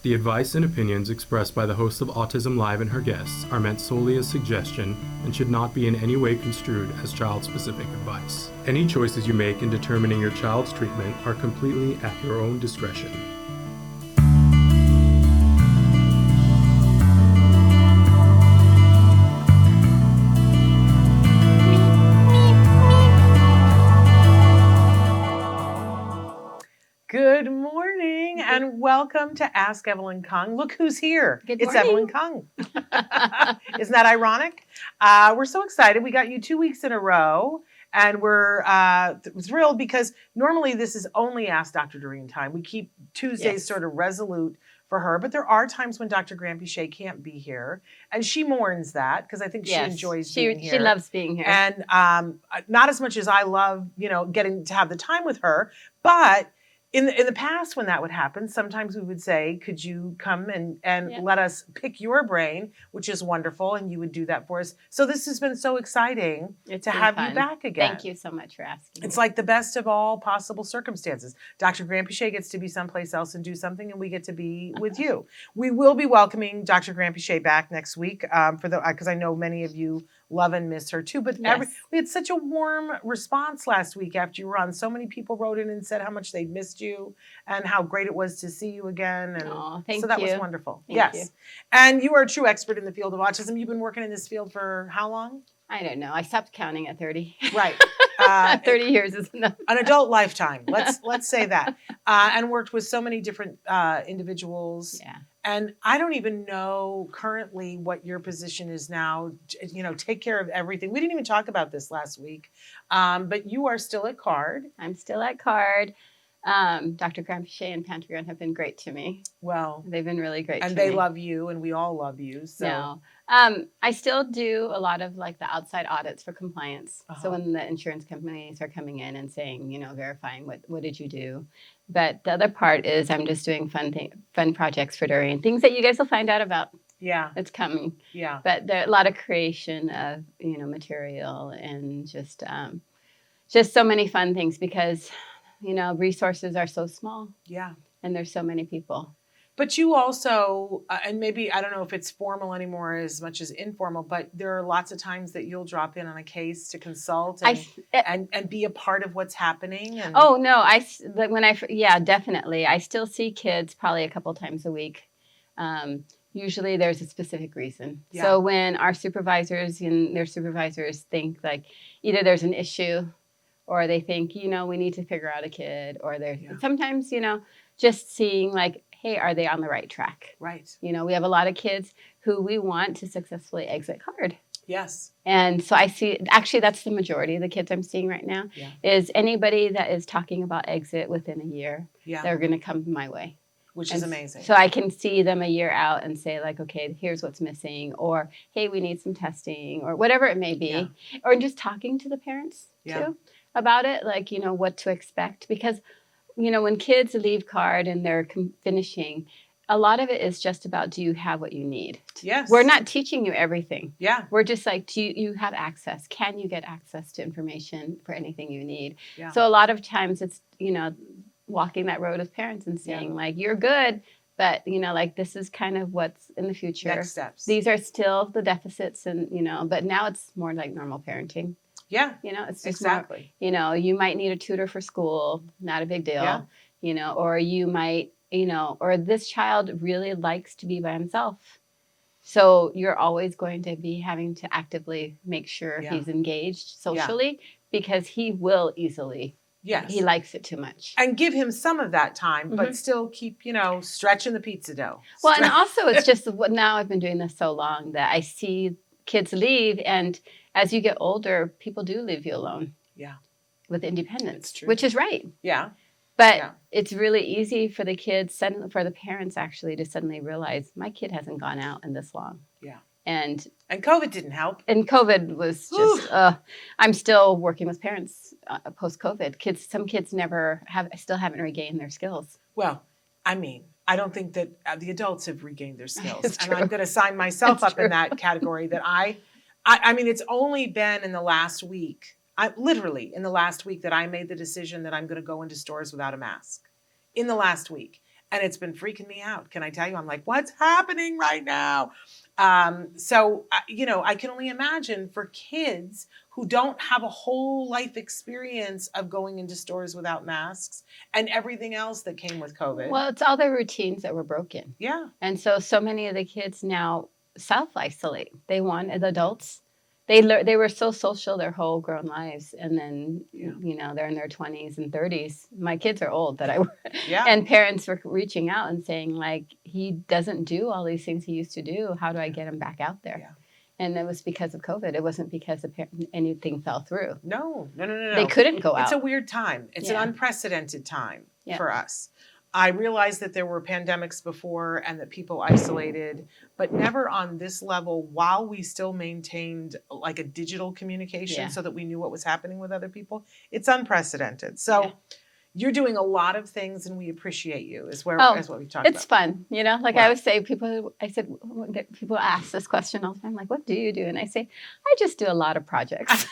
The advice and opinions expressed by the host of Autism Live and her guests are meant solely as suggestion and should not be in any way construed as child-specific advice. Any choices you make in determining your child's treatment are completely at your own discretion. Good morning and welcome to Ask Evelyn Kung. Look who's here. Good It's morning. Evelyn Kung. Isn't that ironic? We're so excited. We got you 2 weeks in a row and we're thrilled because normally this is only Ask Dr. Doreen time. We keep Tuesdays sort of resolute for her, but there are times when Dr. Grampy Shea can't be here and she mourns that because I think she enjoys being here. She loves being here. And not as much as I love, getting to have the time with her, but in the past, when that would happen, sometimes we would say, could you come and let us pick your brain, which is wonderful, and you would do that for us. So this has been so exciting to have you back again. Thank you so much for asking. It's like the best of all possible circumstances. Dr. Grampy Shea gets to be someplace else and do something, and we get to be with you. We will be welcoming Dr. Grampy Shea back next week because I know many of you love and miss her too. But we had such a warm response last week after you were on. So many people wrote in and said how much they missed you and how great it was to see you again. And thank so that you. was wonderful. Thank you. And you are a true expert in the field of autism. You've been working in this field for how long? I don't know. I stopped counting at 30. Right. 30 years is enough. An adult lifetime. Let's say that. And worked with so many different individuals. Yeah. And I don't even know currently what your position is now, take care of everything. We didn't even talk about this last week, but you are still at CARD. I'm still at CARD. Dr. Grampy Shea and Pantagruel have been great to me. Well, they've been really great and to me. they love you and we all love you. So. No. I still do a lot of like the outside audits for compliance. So when the insurance companies are coming in and saying, verifying what did you do. But the other part is I'm just doing fun projects for Doreen, things that you guys will find out about. Yeah. It's coming. Yeah. But there are a lot of creation of, material and just so many fun things because, resources are so small. Yeah. And there's so many people. But you also, and maybe, I don't know if it's formal anymore as much as informal, but there are lots of times that you'll drop in on a case to consult and be a part of what's happening. And... Oh, no. Definitely. I still see kids probably a couple times a week. Usually there's a specific reason. Yeah. So when our supervisors and their supervisors think like either there's an issue or they think, we need to figure out a kid or sometimes, just seeing like, hey, are they on the right track? Right. We have a lot of kids who we want to successfully exit CARD. Yes. And so I see, actually, that's the majority of the kids I'm seeing right now, is anybody that is talking about exit within a year, they're going to come my way. Which is amazing. So I can see them a year out and say like, okay, here's what's missing, or hey, we need some testing, or whatever it may be. Or just talking to the parents too about it, like, what to expect. Because when kids leave CARD and they're finishing, a lot of it is just about, do you have what you need? Yes. We're not teaching you everything. Yeah. We're just like, do you have access? Can you get access to information for anything you need? Yeah. So a lot of times it's, walking that road with parents and saying like, you're good, but like this is kind of what's in the future. Next steps. These are still the deficits and, but now it's more like normal parenting. Yeah. It's just exactly. More, you might need a tutor for school, not a big deal, or you might, or this child really likes to be by himself. So you're always going to be having to actively make sure he's engaged socially because he will easily. Yes. He likes it too much. And give him some of that time, but still keep, stretching the pizza dough. Well, and also it's just now I've been doing this so long that I see kids leave, and as you get older, people do leave you alone. Yeah. With independence, which is right. Yeah. But it's really easy for the kids, for the parents actually, to suddenly realize my kid hasn't gone out in this long. Yeah. And COVID didn't help. And COVID was just, I'm still working with parents post-COVID. Some kids still haven't regained their skills. Well, I mean, I don't think that the adults have regained their skills. And I'm going to sign myself up in that category that I mean, it's only been in the last week, literally in the last week that I made the decision that I'm going to go into stores without a mask. In the last week. And it's been freaking me out. Can I tell you? I'm like, what's happening right now? I can only imagine for kids who don't have a whole life experience of going into stores without masks and everything else that came with COVID. Well, it's all their routines that were broken. Yeah. And so many of the kids now self-isolate. They want, as adults, they were so social their whole grown lives, and then they're in their 20s and 30s. My kids are old and parents were reaching out and saying, like, he doesn't do all these things he used to do. How do I get him back out there? Yeah. And it was because of COVID. It wasn't because anything fell through. No. They couldn't go out. It's a weird time. It's an unprecedented time for us. I realized that there were pandemics before and that people isolated, but never on this level while we still maintained like a digital communication so that we knew what was happening with other people. It's unprecedented. So you're doing a lot of things and we appreciate you is what we talked about. It's fun. Like I always say, people ask this question all the time, like, what do you do? And I say, I just do a lot of projects.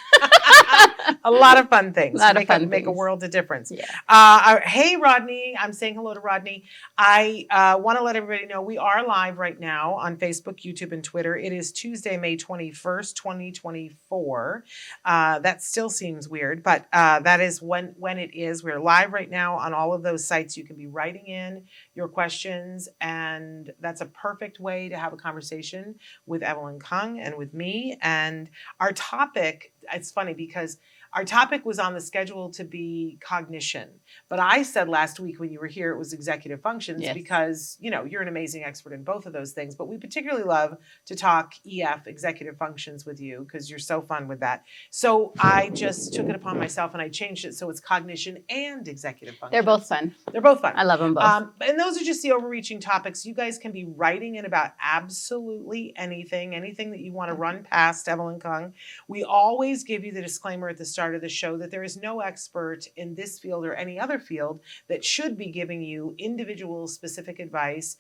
A lot of fun things. Make a world of difference. Yeah. Hey, Rodney. I'm saying hello to Rodney. I want to let everybody know we are live right now on Facebook, YouTube, and Twitter. It is Tuesday, May 21st, 2024. That still seems weird, but that is when it is. We're live right now on all of those sites. You can be writing in your questions, and that's a perfect way to have a conversation with Evelyn Kung and with me. And our topic, it's funny because our topic was on the schedule to be cognition. But I said last week when you were here, it was executive functions because, you're an amazing expert in both of those things. But we particularly love to talk EF, executive functions, with you because you're so fun with that. So I just took it upon myself and I changed it so it's cognition and executive functions. They're both fun. They're both fun. I love them both. And those are just the overreaching topics. You guys can be writing in about absolutely anything that you want to run past Evelyn Kung. We always give you the disclaimer at the start of the show that there is no expert in this field or any other field that should be giving you individual specific advice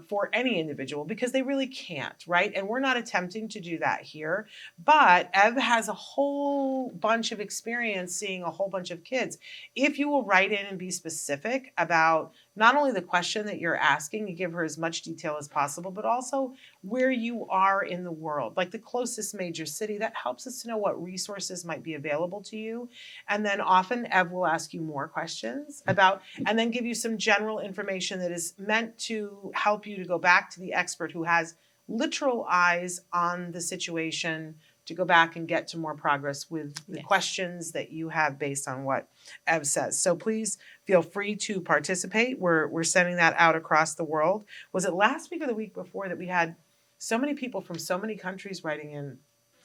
for any individual because they really can't, right? And we're not attempting to do that here. But Ev has a whole bunch of experience seeing a whole bunch of kids. If you will write in and be specific about not only the question that you're asking, you give her as much detail as possible, but also where you are in the world, like the closest major city. That helps us to know what resources might be available to you. And then often Ev will ask you more questions about, and then give you some general information that is meant to help you to go back to the expert who has literal eyes on the situation to go back and get to more progress with the questions that you have based on what Ev says. So please feel free to participate. We're sending that out across the world. Was it last week or the week before that we had so many people from so many countries writing in?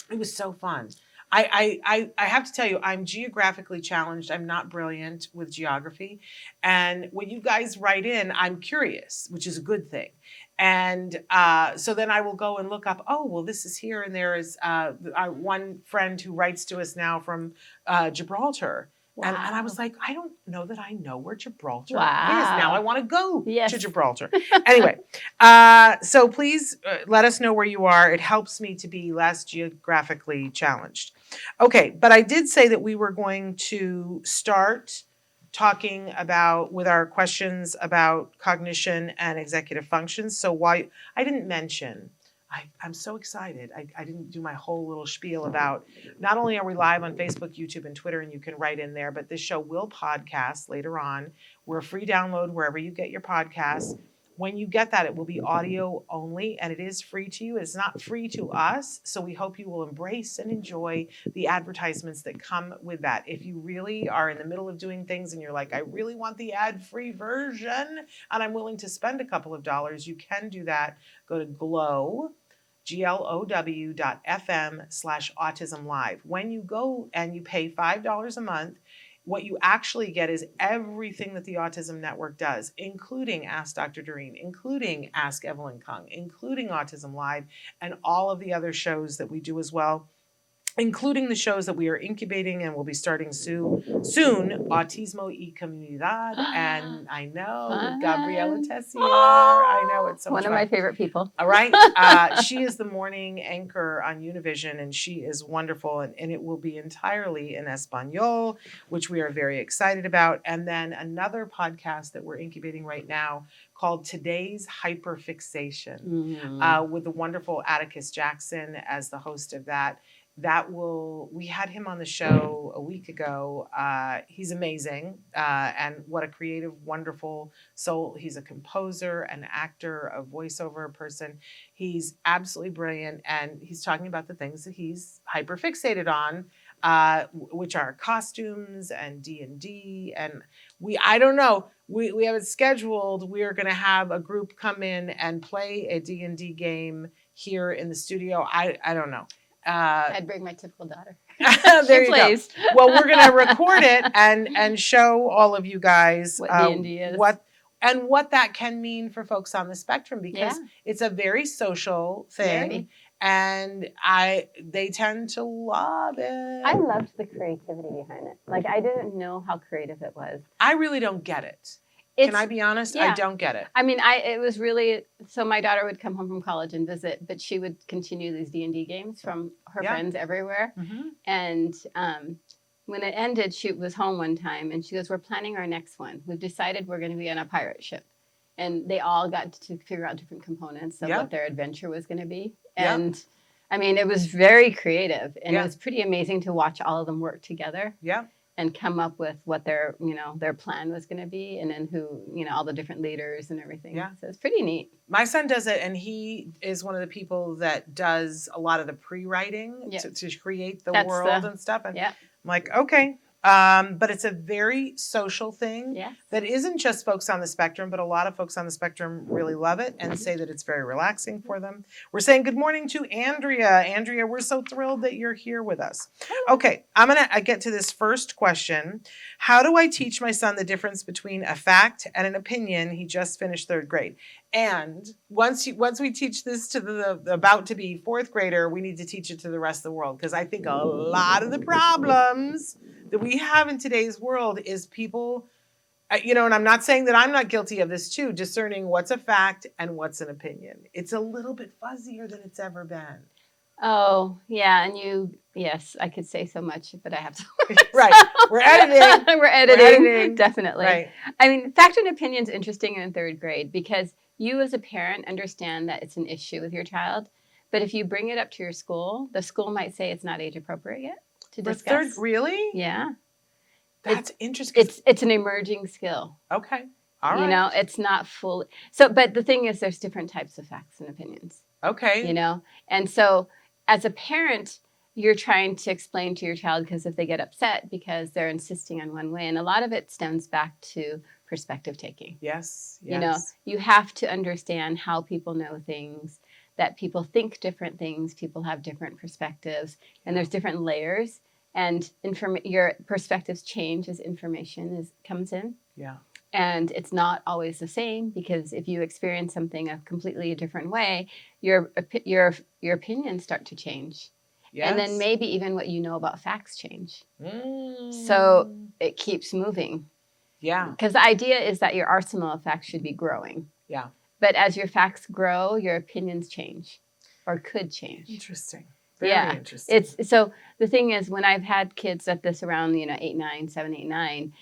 It was so fun. I have to tell you, I'm geographically challenged. I'm not brilliant with geography. And when you guys write in, I'm curious, which is a good thing. And so then I will go and look up, this is here. And there is one friend who writes to us now from Gibraltar. Wow. And I was like, I don't know that I know where Gibraltar is. Now I want to go to Gibraltar. Anyway, so please let us know where you are. It helps me to be less geographically challenged. Okay, but I did say that we were going to start talking with our questions about cognition and executive functions. So why I didn't mention, I'm so excited. I didn't do my whole little spiel about, not only are we live on Facebook, YouTube, and Twitter, and you can write in there, but this show will podcast later on. We're a free download wherever you get your podcasts. When you get that, it will be audio only, and it is free to you. It's not free to us, so we hope you will embrace and enjoy the advertisements that come with that. If you really are in the middle of doing things and you're like, I really want the ad-free version, and I'm willing to spend a couple of dollars, you can do that. Go to glow.fm/autism-live. When you go and you pay $5 a month, what you actually get is everything that the Autism Network does, including Ask Dr. Doreen, including Ask Evelyn Kung, including Autism Live, and all of the other shows that we do as well. including the shows that we are incubating and will be starting soon, Autismo y Comunidad, and I know with Gabriela Tessier. I know it's so much one of fun. my favorite people. All right. She is the morning anchor on Univision, and she is wonderful. And it will be entirely in Espanol, which we are very excited about. And then another podcast that we're incubating right now called Today's Hyperfixation, with the wonderful Atticus Jackson as the host of that. We had him on the show a week ago. He's amazing. And what a creative, wonderful soul. He's a composer, an actor, a voiceover person. He's absolutely brilliant. And he's talking about the things that he's hyperfixated on, which are costumes and D&D. And I don't know, we have it scheduled. We are going to have a group come in and play a D&D game here in the studio. I don't know. I'd bring my typical daughter. There you plays. go. Well, we're going to record it and show all of you guys what D&D is. what that can mean for folks on the spectrum, because it's a very social thing. Very. And they tend to love it. I loved the creativity behind it. Like, I didn't know how creative it was. I really don't get it. Can I be honest? Yeah. I don't get it. I mean, it was really, so my daughter would come home from college and visit, but she would continue these D&D games from her friends everywhere. Mm-hmm. And when it ended, she was home one time and she goes, we're planning our next one. We've decided we're going to be on a pirate ship. And they all got to figure out different components of what their adventure was going to be. And I mean, it was very creative, and it was pretty amazing to watch all of them work together. Yeah. And come up with what their plan was going to be, and then who, all the different leaders and everything. Yeah. So it's pretty neat. My son does it, and he is one of the people that does a lot of the pre-writing to create the world and stuff. And I'm like, okay. But it's a very social thing that isn't just folks on the spectrum, but a lot of folks on the spectrum really love it and say that it's very relaxing for them. We're saying good morning to Andrea. Andrea, we're so thrilled that you're here with us. Okay, I'm going to get to this first question. How do I teach my son the difference between a fact and an opinion? He just finished 3rd grade. And once we teach this to the about to be 4th grader, we need to teach it to the rest of the world, because I think a lot of the problems that we have in today's world is people, and I'm not saying that I'm not guilty of this too, discerning what's a fact and what's an opinion. It's a little bit fuzzier than it's ever been. Oh, yeah. And yes, I could say so much, but I have to. Right. We're editing. We're editing. Definitely. Right. I mean, fact and opinion is interesting in 3rd grade, because you as a parent understand that it's an issue with your child. But if you bring it up to your school, the school might say it's not age appropriate yet to discuss. 3rd, really? Yeah. That's interesting. It's an emerging skill. Okay. All right. It's not full. So, but the thing is, there's different types of facts and opinions. Okay. And so as a parent, you're trying to explain to your child, because if they get upset because they're insisting on one way, and a lot of it stems back to perspective taking. Yes. You have to understand how people know things, that people think different things, people have different perspectives, and there's different layers, and your perspectives change as information comes in. Yeah. And it's not always the same, because if you experience something a completely different way, your opinions start to change. Yes. And then maybe even what you know about facts change. So it keeps moving. Yeah. Because the idea is that your arsenal of facts should be growing. Yeah. But as your facts grow, your opinions change, or could change. Interesting. Very interesting. So the thing is, when I've had kids at this around 8, 9, 7, 8, 9,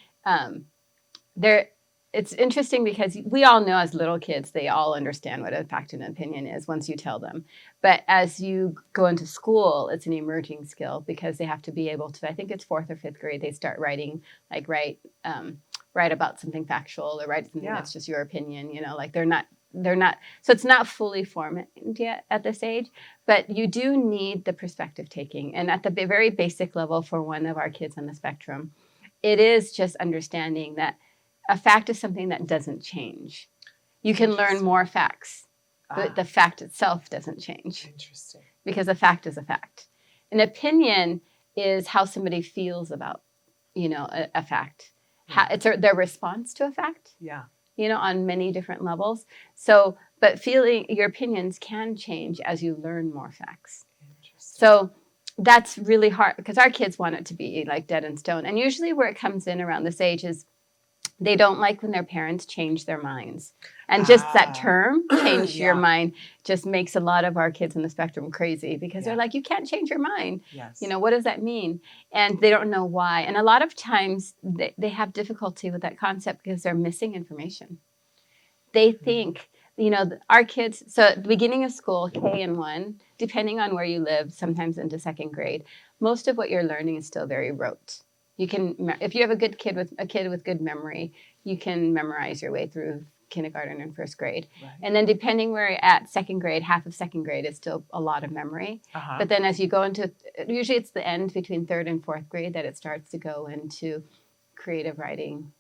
it's interesting, because we all know as little kids, they all understand what a fact and an opinion is once you tell them. But as you go into school, it's an emerging skill, because they have to be able to, I think it's 4th or 5th grade, they start writing, like write about something factual, or write something that's just your opinion, like they're not, so it's not fully formed yet at this age, but you do need the perspective taking. And at the very basic level for one of our kids on the spectrum, it is just understanding that a fact is something that doesn't change. You can learn more facts, but the fact itself doesn't change. Interesting. Because a fact is a fact. An opinion is how somebody feels about, a fact. It's their response to a fact. Yeah. On many different levels. So, but your opinions can change as you learn more facts. Interesting. So that's really hard because our kids want it to be like dead in stone. And usually where it comes in around this age is they don't like when their parents change their minds. And just that term, change your mind, just makes a lot of our kids on the spectrum crazy because they're like, you can't change your mind. Yes. You know, what does that mean? And they don't know why. And a lot of times they have difficulty with that concept because they're missing information. They think, you know, our kids, so at the beginning of school, K and 1, depending on where you live, sometimes into 2nd grade, most of what you're learning is still very rote. You can, if you have a kid with good memory, you can memorize your way through kindergarten and 1st grade. Right. And then depending where you're at, 2nd grade, half of 2nd grade is still a lot of memory. But then as you go into, usually it's the end between 3rd and 4th grade that it starts to go into creative writing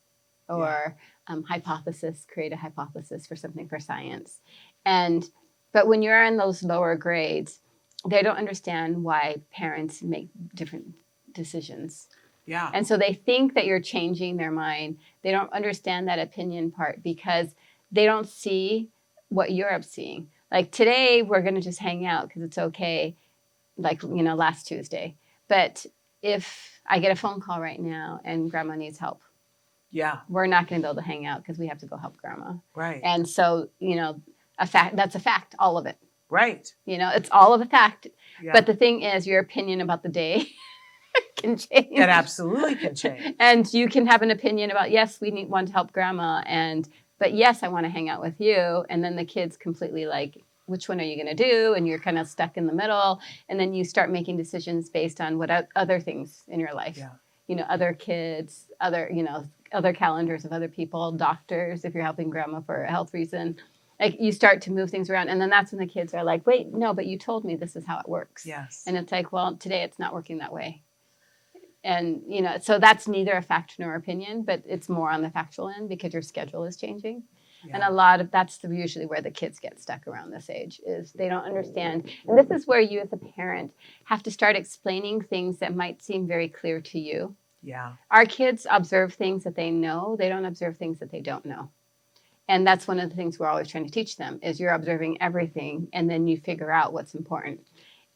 or create a hypothesis for something for science. But when you're in those lower grades, they don't understand why parents make different decisions. Yeah. And so they think that you're changing their mind. They don't understand that opinion part because they don't see what you're seeing. Like today, we're going to just hang out because it's okay, like, you know, last Tuesday. But if I get a phone call right now and grandma needs help, we're not going to be able to hang out because we have to go help grandma. Right. And so, you know, that's a fact, all of it. Right. You know, it's all of a fact. Yeah. But the thing is, your opinion about the day can change. It absolutely can change. And you can have an opinion about, yes, we want to help grandma, but yes, I want to hang out with you. And then the kid's completely like, which one are you going to do? And you're kind of stuck in the middle. And then you start making decisions based on what other things in your life. Yeah. You know, other kids, other calendars of other people, doctors, if you're helping grandma for a health reason. Like you start to move things around. And then that's when the kids are like, wait, no, but you told me this is how it works. Yes. And it's like, well, today it's not working that way. And, you know, so that's neither a fact nor opinion, but it's more on the factual end because your schedule is changing. Yeah. And that's usually where the kids get stuck around this age is they don't understand. And this is where you as a parent have to start explaining things that might seem very clear to you. Yeah. Our kids observe things that they know. They don't observe things that they don't know. And that's one of the things we're always trying to teach them is you're observing everything and then you figure out what's important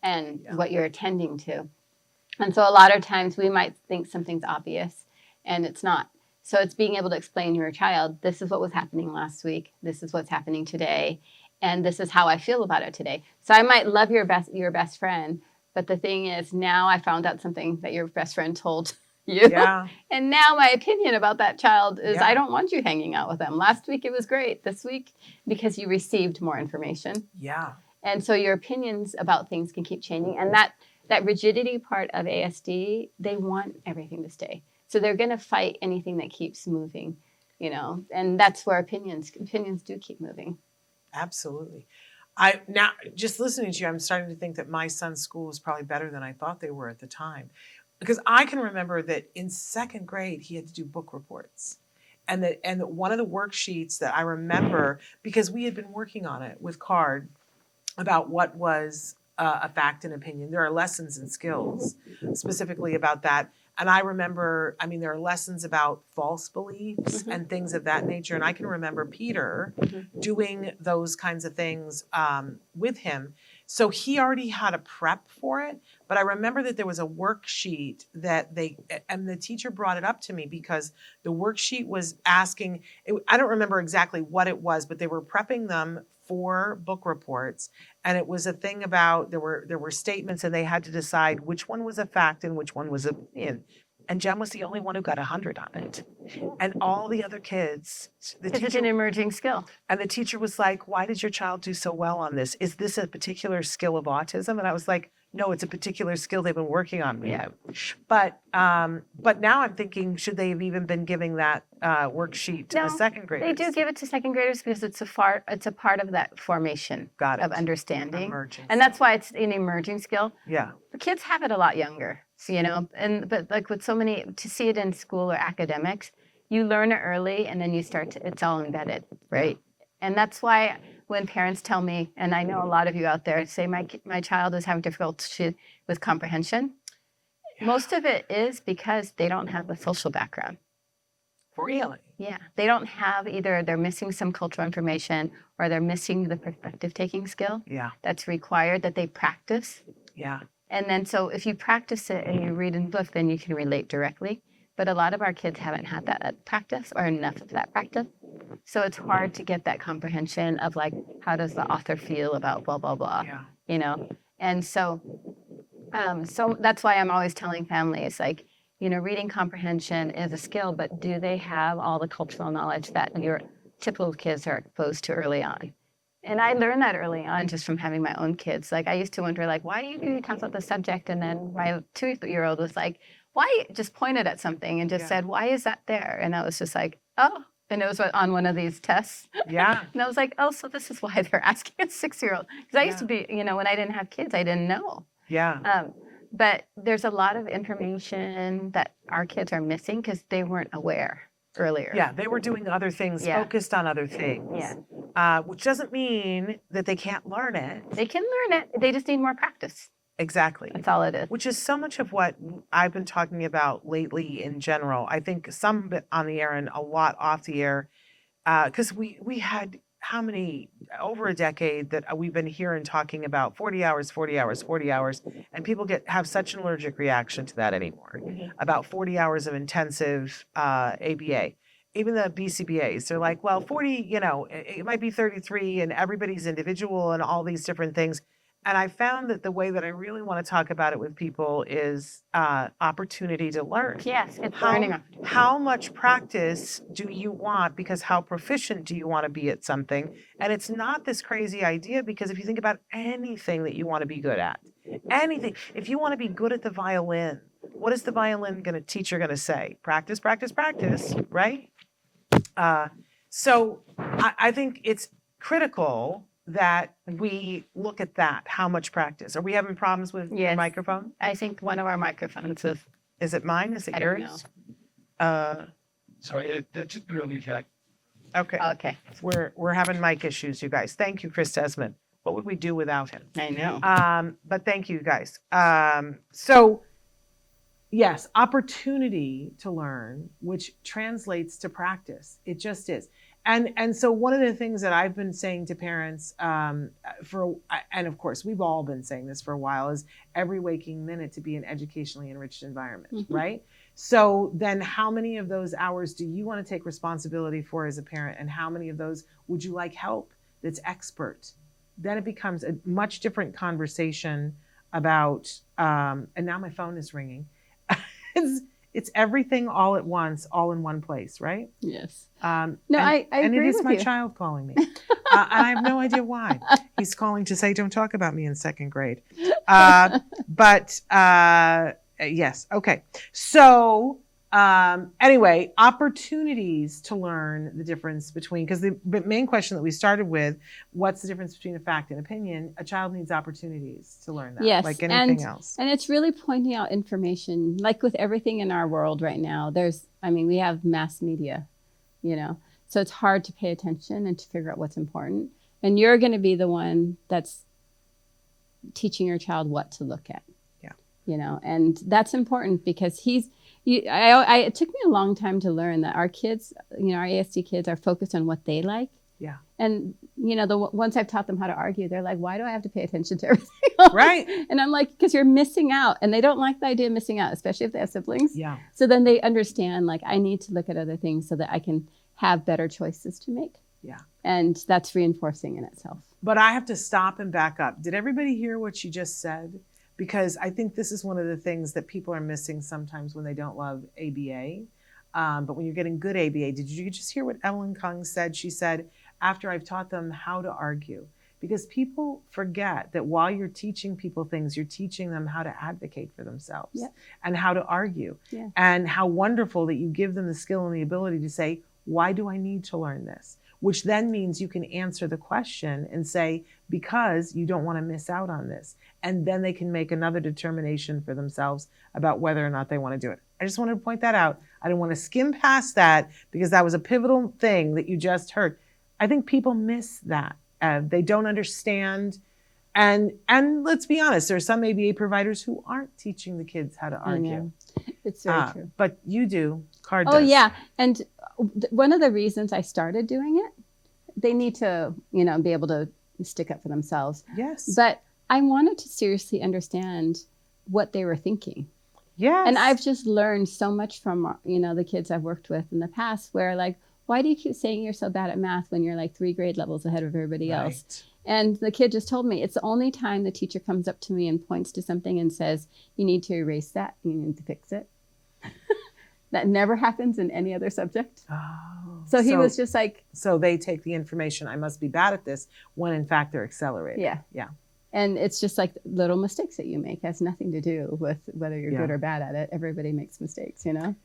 and what you're attending to. And so a lot of times we might think something's obvious and it's not. So it's being able to explain to your child, this is what was happening last week. This is what's happening today. And this is how I feel about it today. So I might love your best friend. But the thing is now I found out something that your best friend told you. Yeah. And now my opinion about that child is I don't want you hanging out with them. Last week it was great. This week, because you received more information. Yeah. And so your opinions about things can keep changing. And that rigidity part of ASD, they want everything to stay. So they're going to fight anything that keeps moving, you know, and that's where opinions do keep moving. Absolutely. Now, just listening to you, I'm starting to think that my son's school was probably better than I thought they were at the time. Because I can remember that in 2nd grade, he had to do book reports. And that one of the worksheets that I remember, because we had been working on it with Card about what was a fact and opinion. There are lessons and skills specifically about that. And I remember, there are lessons about false beliefs and things of that nature. And I can remember Peter doing those kinds of things with him. So he already had a prep for it. But I remember that there was a worksheet that and the teacher brought it up to me because the worksheet was asking, I don't remember exactly what it was, but they were prepping them for book reports. And it was a thing about, there were statements and they had to decide which one was a fact and which one was an opinion. And Jen was the only one who got 100 on it. And all the other kids, It's an emerging skill. And the teacher was like, why did your child do so well on this? Is this a particular skill of autism? And I was like, no, it's a particular skill they've been working on. Yeah. But now I'm thinking, should they have even been giving that worksheet to the 2nd graders? They do give it to 2nd graders because it's a part of that formation of understanding. Emerging. And that's why it's an emerging skill. Yeah. The kids have it a lot younger, you know, but like with so many, to see it in school or academics, you learn it early and then you it's all embedded, right? And that's why when parents tell me, and I know a lot of you out there say my child is having difficulty with comprehension, most of it is because they don't have a social background. Really? Yeah. They don't have either, they're missing some cultural information or they're missing the perspective taking skill that's required that they practice. Yeah. And then so if you practice it and you read in the book, then you can relate directly. But a lot of our kids haven't had that practice or enough of that practice. So it's hard to get that comprehension of like, how does the author feel about blah, blah, blah, you know? And so, so that's why I'm always telling families, like, you know, reading comprehension is a skill, but do they have all the cultural knowledge that your typical kids are exposed to early on? And I learned that early on just from having my own kids. Like I used to wonder, like, why do you talk about the subject? And then my 2-year-old was like, why? Just pointed at something and just said, why is that there? And I was just like, oh. And it was on one of these tests. Yeah. And I was like, oh, so this is why they're asking a 6-year-old. Because I used to be, you know, when I didn't have kids, I didn't know. Yeah. But there's a lot of information that our kids are missing because they weren't aware earlier. Yeah, they were doing other things, focused on other things. Yeah. Which doesn't mean that they can't learn it. They can learn it. They just need more practice. Exactly. That's all it is. Which is so much of what I've been talking about lately in general. I think some bit on the air and a lot off the air, because we had how many, over a decade that we've been hearing talking about 40 hours, 40 hours, 40 hours, and people have such an allergic reaction to that anymore. About 40 hours of intensive ABA. Even the BCBAs, they're like, well, 40, you know, it might be 33 and everybody's individual and all these different things. And I found that the way that I really want to talk about it with people is opportunity to learn. Yes, it's learning. How much practice do you want? Because how proficient do you want to be at something? And it's not this crazy idea, because if you think about anything that you want to be good at, anything, if you want to be good at the violin, what is the violin teacher going to say? Practice, practice, practice, right? So I think it's critical that we look at that. How much practice? Are we having problems with your microphone? I think one of our microphones is. Is it mine? Is it yours? Sorry, that's just really check. Okay. Okay. We're having mic issues, you guys. Thank you, Chris Desmond. What would we do without him? I know. But thank you, guys. So yes, opportunity to learn, which translates to practice. It just is. And so one of the things that I've been saying to parents and of course we've all been saying this for a while, is every waking minute to be an educationally enriched environment, right? So then how many of those hours do you want to take responsibility for as a parent, and how many of those would you like help that's expert? Then it becomes a much different conversation about, and now my phone is ringing. It's everything all at once, all in one place, right? Yes. I agree and it is with my you. child calling me. And I have no idea why. He's calling to say, don't talk about me in second grade. But yes, okay. So anyway, opportunities to learn the difference between, because the main question that we started with, what's the difference between a fact and opinion? A child needs opportunities to learn that, Yes, like anything else. And it's really pointing out information, like with everything in our world right now. We have mass media, you know, so it's hard to pay attention and to figure out what's important. And you're going to be the one that's teaching your child what to look at. Yeah. You know, and that's important, because it took me a long time to learn that our kids, you know, our ASD kids are focused on what they like. Yeah. And, you know, once I've taught them how to argue, they're like, why do I have to pay attention to everything? Right. And I'm like, because you're missing out. And they don't like the idea of missing out, especially if they have siblings. Yeah. So then they understand, like, I need to look at other things so that I can have better choices to make. Yeah. And that's reinforcing in itself. But I have to stop and back up. Did everybody hear what she just said? Because I think this is one of the things that people are missing sometimes when they don't love ABA. But when you're getting good ABA, did you just hear what Evelyn Kung said? She said, after I've taught them how to argue. Because people forget that while you're teaching people things, you're teaching them how to advocate for themselves and how to argue. Yeah. And how wonderful that you give them the skill and the ability to say, why do I need to learn this? Which then means you can answer the question and say, because you don't want to miss out on this. And then they can make another determination for themselves about whether or not they want to do it. I just wanted to point that out. I didn't want to skim past that, because that was a pivotal thing that you just heard. I think people miss that. They don't understand. And let's be honest, there are some ABA providers who aren't teaching the kids how to argue. It's very true. But you do. Card does. does. Yeah. And one of the reasons I started doing it, they need to, you know, be able to stick up for themselves. Yes. But I wanted to seriously understand what they were thinking. Yes. And I've just learned so much from, the kids I've worked with in the past where like, why do you keep saying you're so bad at math when you're like 3 grade levels ahead of everybody else? And the kid just told me, it's the only time the teacher comes up to me and points to something and says, you need to erase that, you need to fix it. That never happens in any other subject. Oh. So he was just like. So they take the information, I must be bad at this, when in fact they're accelerated. Yeah. Yeah. And it's just like little mistakes that you make. It has nothing to do with whether you're good or bad at it. Everybody makes mistakes,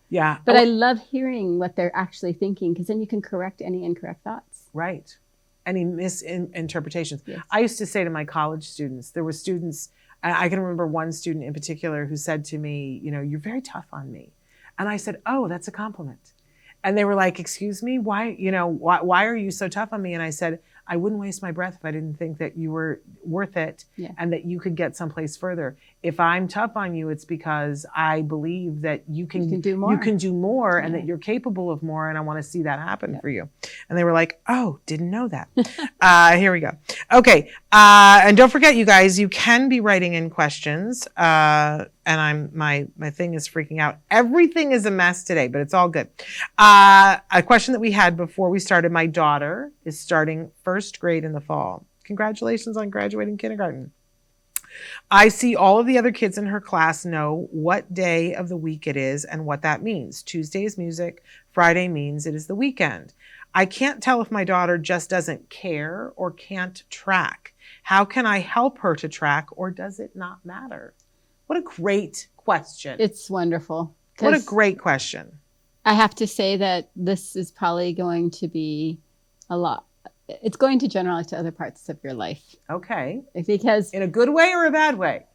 Yeah. But I love hearing what they're actually thinking because then you can correct any incorrect thoughts. Right. Any misinterpretations. Yes. I used to say to my college students, there were students, I can remember one student in particular who said to me, you're very tough on me. And I said, oh, that's a compliment. And they were like, excuse me, why are you so tough on me? And I said, I wouldn't waste my breath if I didn't think that you were worth it and that you could get someplace further. If I'm tough on you, it's because I believe that you can do more, and that you're capable of more. And I want to see that happen for you. And they were like, oh, didn't know that. Here we go. Okay. And don't forget, you guys, you can be writing in questions. And my thing is freaking out. Everything is a mess today, but it's all good. A question that we had before we started, my daughter is starting first grade in the fall. Congratulations on graduating kindergarten. I see all of the other kids in her class know what day of the week it is and what that means. Tuesday is music. Friday means it is the weekend. I can't tell if my daughter just doesn't care or can't track. How can I help her to track, or does it not matter? What a great question. It's wonderful. What a great question. I have to say that this is probably going to be a lot. It's going to generalize to other parts of your life. Okay. Because in a good way or a bad way?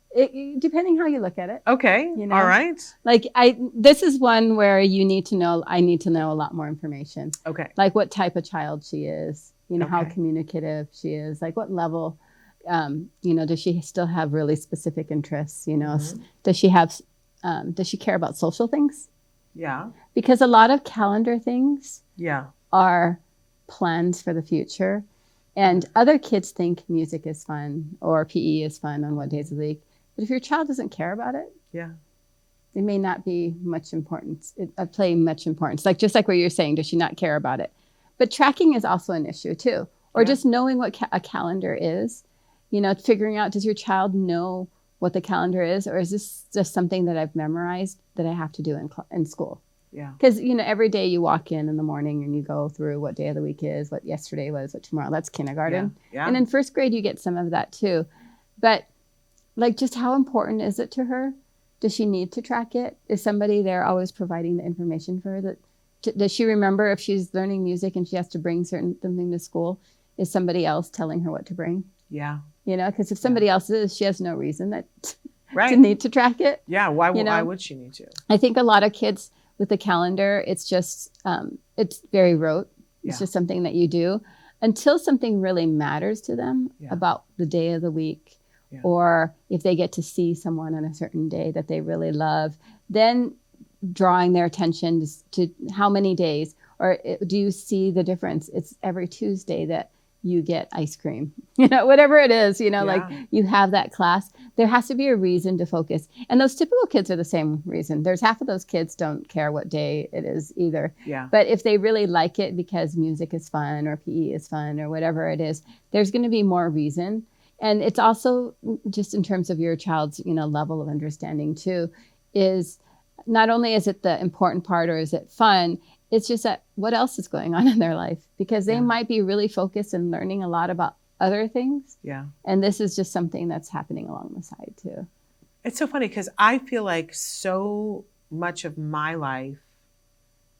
Depending how you look at it. Okay. All right. Like this is one where I need to know a lot more information. Okay. Like what type of child she is, how communicative she is, like what level, does she still have really specific interests? Does she care about social things? Yeah. Because a lot of calendar things are plans for the future. And other kids think music is fun or PE is fun on what days of the week. But if your child doesn't care about it, it may not be much importance, play much importance. Like just like what you're saying, does she not care about it? But tracking is also an issue too. Or just knowing what a calendar is, figuring out, does your child know what the calendar is? Or is this just something that I've memorized that I have to do in school? Yeah. Because, every day you walk in the morning and you go through what day of the week is, what yesterday was, what tomorrow. That's kindergarten. Yeah. And in first grade, you get some of that too. But like, just how important is it to her? Does she need to track it? Is somebody there always providing the information for her? Does she remember if she's learning music and she has to bring something to school? Is somebody else telling her what to bring? Yeah. Because if somebody else is, she has no reason to need to track it. Yeah. Why would she need to? I think a lot of kids with the calendar, it's just, it's very rote. It's just something that you do until something really matters to them about the day of the week, or if they get to see someone on a certain day that they really love, then drawing their attention to how many days, or do you see the difference? It's every Tuesday that you get ice cream, whatever it is, like you have that class. There has to be a reason to focus. And those typical kids are the same reason. There's half of those kids don't care what day it is either. Yeah. But if they really like it because music is fun or PE is fun or whatever it is, there's going to be more reason. And it's also just in terms of your child's, level of understanding too, is not only is it the important part or is it fun, it's just that what else is going on in their life? Because they might be really focused and learning a lot about other things. Yeah. And this is just something that's happening along the side too. It's so funny because I feel like so much of my life,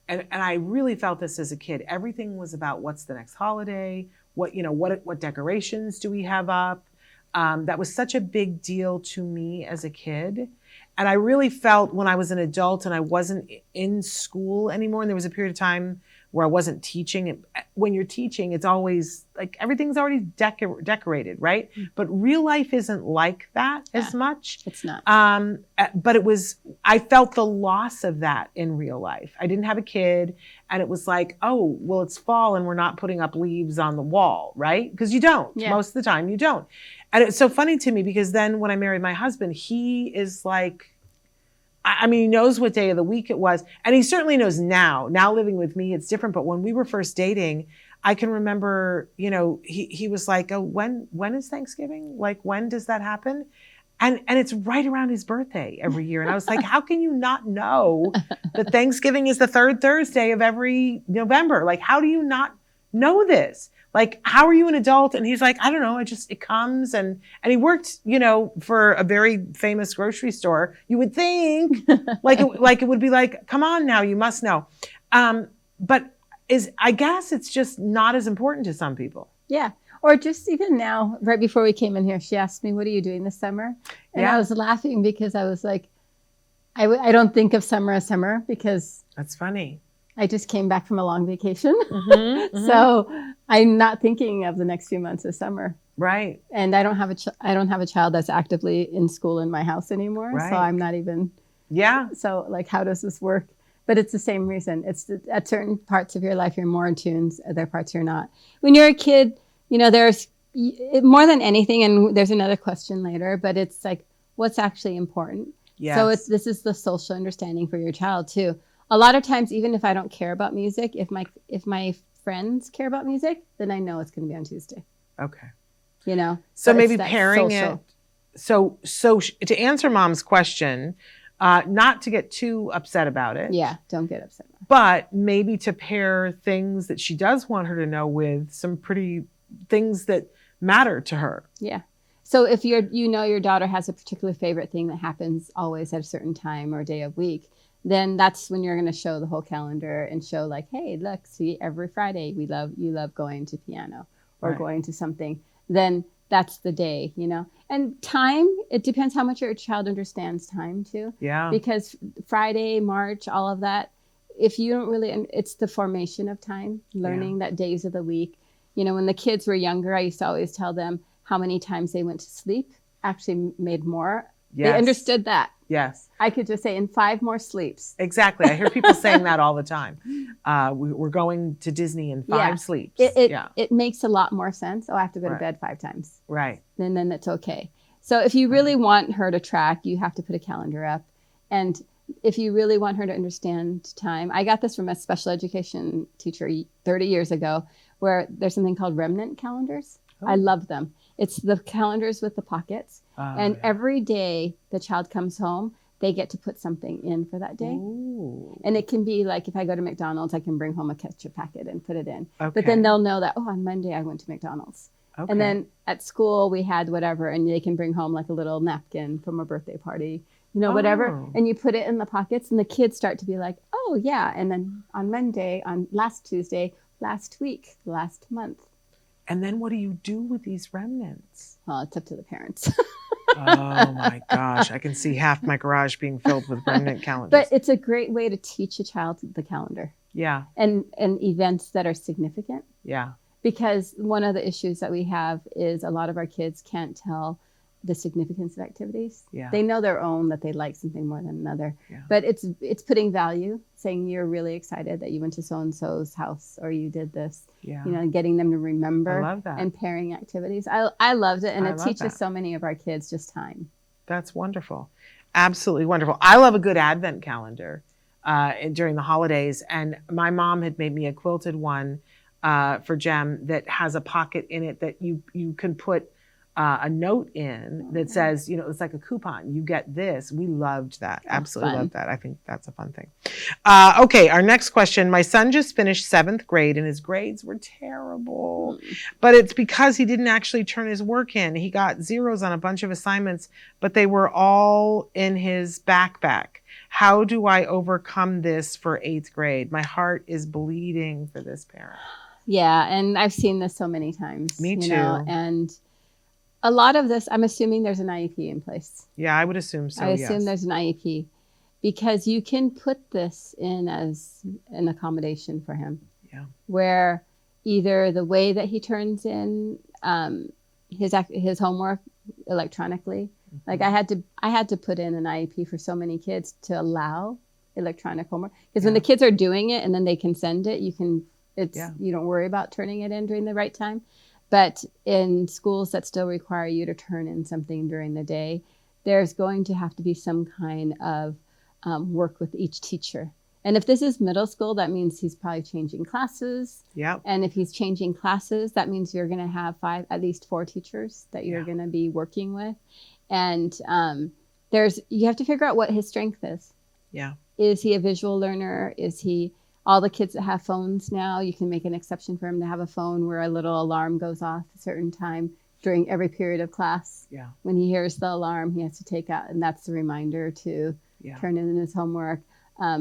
and I really felt this as a kid, everything was about what's the next holiday, what decorations do we have up? That was such a big deal to me as a kid. And I really felt when I was an adult and I wasn't in school anymore, and there was a period of time where I wasn't teaching. When you're teaching, it's always like everything's already decorated, right? But real life isn't like that as much. It's not. But I felt the loss of that in real life. I didn't have a kid, and it was like, oh, well, it's fall and we're not putting up leaves on the wall, right? Because you don't. Yeah. Most of the time you don't. And it's so funny to me because then when I married my husband, he is like, I mean, he knows what day of the week it was. And he certainly knows now. Now living with me, it's different. But when we were first dating, I can remember, he was like, oh, when is Thanksgiving? Like, when does that happen? And it's right around his birthday every year. And I was like, how can you not know that Thanksgiving is the third Thursday of every November? Like, how do you not know this? Like, how are you an adult? And he's like, I don't know. It comes. And he worked, for a very famous grocery store. You would think it would be like, come on now, you must know. But I guess it's just not as important to some people. Yeah. Or just even now, right before we came in here, she asked me, what are you doing this summer? And I was laughing because I was like, I don't think of summer as summer because that's funny. I just came back from a long vacation. So I'm not thinking of the next few months of summer. Right. And I don't have a child that's actively in school in my house anymore. Right. So I'm not even. Yeah. So like, how does this work? But it's the same reason. It's at certain parts of your life, you're more in tune. Other parts you're not. When you're a kid, there's more than anything. And there's another question later, but it's like, what's actually important? Yes. So this is the social understanding for your child too. A lot of times, even if I don't care about music, if my friends care about music, then I know it's going to be on Tuesday. Okay. So maybe pairing social. It. So to answer Mom's question, not to get too upset about it. Yeah, don't get upset. But maybe to pair things that she does want her to know with some pretty things that matter to her. Yeah. So if your daughter has a particular favorite thing that happens always at a certain time or day of week, then that's when you're going to show the whole calendar and show like, hey, look, see, every Friday you love going to piano or going to something. Then that's the day, And time, it depends how much your child understands time too. Yeah. Because Friday, March, all of that, if you don't really, it's the formation of time, learning that days of the week. When the kids were younger, I used to always tell them how many times they went to sleep actually made more. Yes. They understood that. Yes. I could just say in 5 more sleeps. Exactly. I hear people saying that all the time. We're going to Disney in 5 sleeps. It makes a lot more sense. Oh, I have to go to bed 5 times. Right. And then it's okay. So if you really want her to track, you have to put a calendar up. And if you really want her to understand time, I got this from a special education teacher 30 years ago, where there's something called remnant calendars. Oh. I love them. It's the calendars with the pockets. Every day the child comes home, they get to put something in for that day. Ooh. And it can be like, if I go to McDonald's, I can bring home a ketchup packet and put it in. Okay. But then they'll know that, on Monday I went to McDonald's. Okay. And then at school we had whatever, and they can bring home like a little napkin from a birthday party, whatever. And you put it in the pockets and the kids start to be like, oh yeah. And then on Monday, on last Tuesday, last week, last month. And then what do you do with these remnants? Well, it's up to the parents. Oh my gosh. I can see half my garage being filled with remnant calendars. But it's a great way to teach a child the calendar. Yeah. And events that are significant. Yeah. Because one of the issues that we have is a lot of our kids can't tell the significance of activities. Yeah. They know their own, that they like something more than another. Yeah. But it's putting value, saying you're really excited that you went to so-and-so's house or you did this. Yeah. Getting them to remember. I love that. And pairing activities. I loved it. And it teaches so many of our kids just time. That's wonderful. Absolutely wonderful. I love a good Advent calendar during the holidays. And my mom had made me a quilted one for Jem that has a pocket in it that you can put a note in that says, it's like a coupon. You get this. We loved that. Absolutely loved that. I think that's a fun thing. Okay, our next question. My son just finished 7th grade and his grades were terrible. But it's because he didn't actually turn his work in. He got zeros on a bunch of assignments, but they were all in his backpack. How do I overcome this for 8th grade? My heart is bleeding for this parent. Yeah, and I've seen this so many times. Me too. And a lot of this, I'm assuming there's an IEP in place. Yeah, I would assume so. I assume there's an IEP because you can put this in as an accommodation for him. Yeah. where either the way that he turns in his homework electronically, like I had to put in an IEP for so many kids to allow electronic homework, because when the kids are doing it and then they can send it, you don't worry about turning it in during the right time. But in schools that still require you to turn in something during the day, there's going to have to be some kind of work with each teacher. And if this is middle school, that means he's probably changing classes. Yep. And if he's changing classes, that means you're going to have at least 4 teachers that you're going to be working with. And you have to figure out what his strength is. Yeah. Is he a visual learner? Is he, all the kids that have phones now, you can make an exception for him to have a phone where a little alarm goes off a certain time during every period of class. Yeah. When he hears the alarm, he has to take out, and that's the reminder to turn in his homework.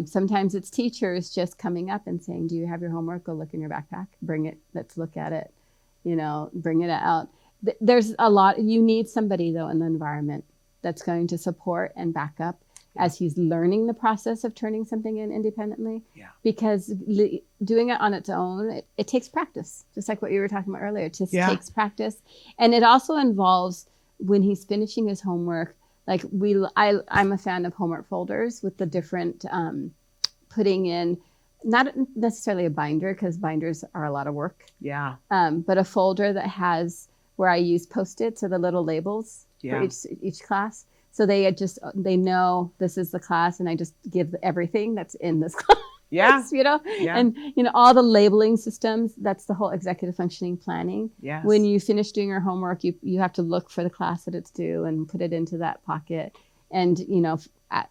Sometimes it's teachers just coming up and saying, do you have your homework? Go look in your backpack, bring it, let's look at it, bring it out. There's a lot, you need somebody though in the environment that's going to support and back up as he's learning the process of turning something in independently. Yeah. Because doing it on its own, it takes practice, just like what you were talking about earlier. It just takes practice. And it also involves, when he's finishing his homework, like I'm a fan of homework folders with the different putting in, not necessarily a binder, because binders are a lot of work. Yeah. But a folder that has, where I use Post-its, so the little labels for each class. So they know this is the class, and I just give everything that's in this class. Yeah. And all the labeling systems, that's the whole executive functioning planning. Yes. When you finish doing your homework, you have to look for the class that it's due and put it into that pocket. And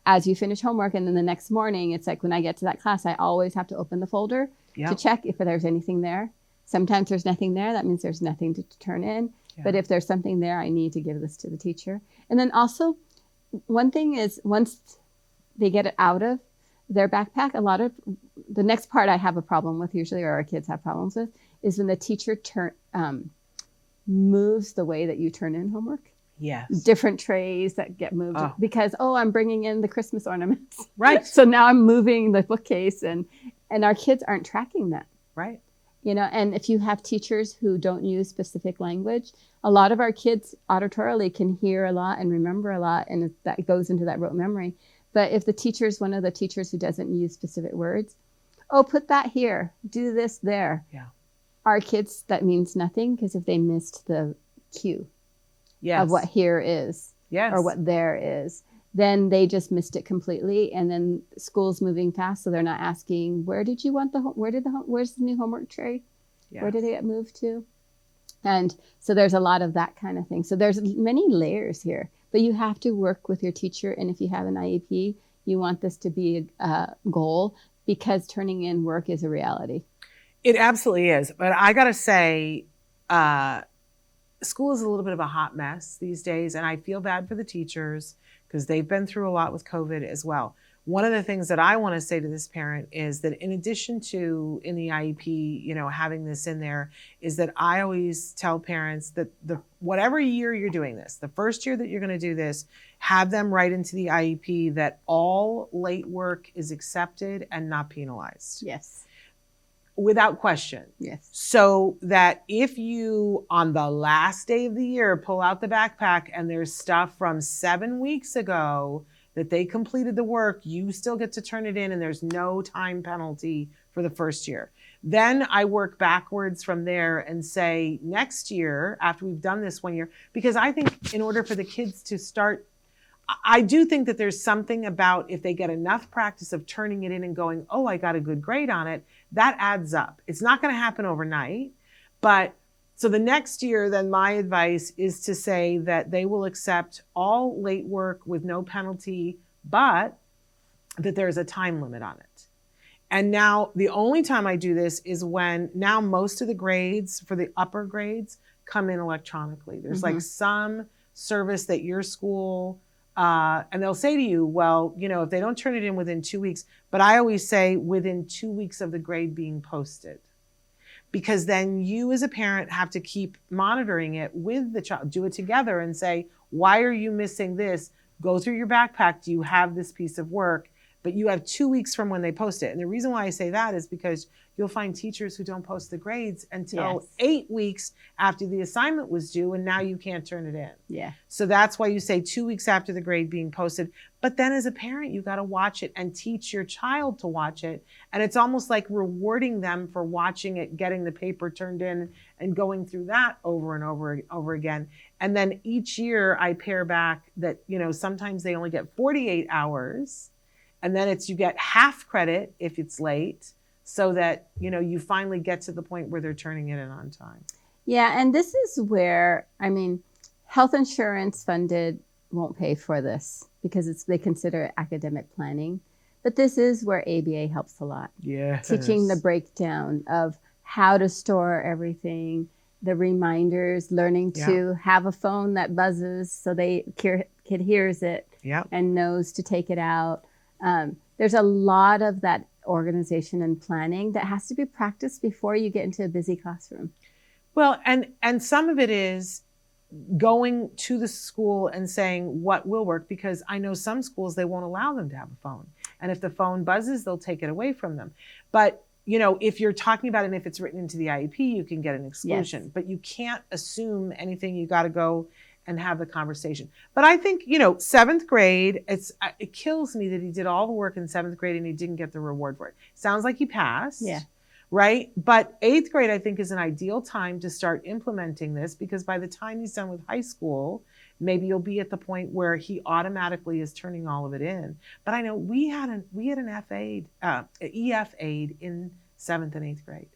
as you finish homework, and then the next morning, it's like when I get to that class, I always have to open the folder to check if there's anything there. Sometimes there's nothing there. That means there's nothing to turn in. Yeah. But if there's something there, I need to give this to the teacher. And then also, one thing is, once they get it out of their backpack, the next part I have a problem with usually, or our kids have problems with, is when the teacher moves the way that you turn in homework. Yes. Different trays that get moved because, I'm bringing in the Christmas ornaments. Right. So now I'm moving the bookcase, and our kids aren't tracking that. Right. And if you have teachers who don't use specific language, a lot of our kids auditorily can hear a lot and remember a lot, and that goes into that rote memory. But if one of the teachers who doesn't use specific words, put that here, do this there. Yeah. Our kids, that means nothing, because if they missed the cue of what here is or what there is, then they just missed it completely. And then school's moving fast, so they're not asking, where did you want where's the new homework tray? Yes. Where did it get moved to? And so there's a lot of that kind of thing. So there's many layers here, but you have to work with your teacher. And if you have an IEP, you want this to be a goal, because turning in work is a reality. It absolutely is. But I got to say, school is a little bit of a hot mess these days. And I feel bad for the teachers, because they've been through a lot with COVID as well. One of the things that I want to say to this parent is that, in addition to in the IEP, having this in there, is that I always tell parents that whatever year you're doing this, the first year that you're going to do this, have them write into the IEP that all late work is accepted and not penalized. Yes. Without question. Yes. So that if you, on the last day of the year, pull out the backpack and there's stuff from 7 weeks ago that they completed the work, you still get to turn it in, and there's no time penalty for the first year. Then I work backwards from there and say, next year, after we've done this 1 year, because I think in order for the kids to start, I do think that there's something about, if they get enough practice of turning it in and going, I got a good grade on it, that adds up. It's not going to happen overnight. But so the next year, then my advice is to say that they will accept all late work with no penalty, but that there's a time limit on it. And now the only time I do this is when now most of the grades for the upper grades come in electronically. There's like some service that your school, and they'll say to you, well, if they don't turn it in within 2 weeks, but I always say within 2 weeks of the grade being posted. Because then you as a parent have to keep monitoring it with the child, do it together and say, why are you missing this? Go through your backpack. Do you have this piece of work? but you have 2 weeks from when they post it. And the reason why I say that is because you'll find teachers who don't post the grades until 8 weeks after the assignment was due, and now you can't turn it in. Yeah. So that's why you say 2 weeks after the grade being posted. But then as a parent, you got to watch it and teach your child to watch it. And it's almost like rewarding them for watching it, getting the paper turned in and going through that over and over again. And then each year I pare back that, sometimes they only get 48 hours. And then you get half credit if it's late, so that, you finally get to the point where they're turning it in on time. Yeah, and this is where, health insurance funded won't pay for this because they consider it academic planning. But this is where ABA helps a lot. Yeah. Teaching the breakdown of how to store everything, the reminders, learning to have a phone that buzzes so kid hears it and knows to take it out. There's a lot of that organization and planning that has to be practiced before you get into a busy classroom. Well, and some of it is going to the school and saying what will work, because I know some schools, they won't allow them to have a phone. And if the phone buzzes, they'll take it away from them. But, if you're talking about it and if it's written into the IEP, you can get an exclusion. Yes. But you can't assume anything. You got to go and have the conversation. But I think, 7th grade, it kills me that he did all the work in 7th grade and he didn't get the reward for it. Sounds like he passed. Yeah. Right? But 8th grade, I think, is an ideal time to start implementing this, because by the time he's done with high school, maybe you'll be at the point where he automatically is turning all of it in. But I know we had an EF aid in 7th and 8th grade,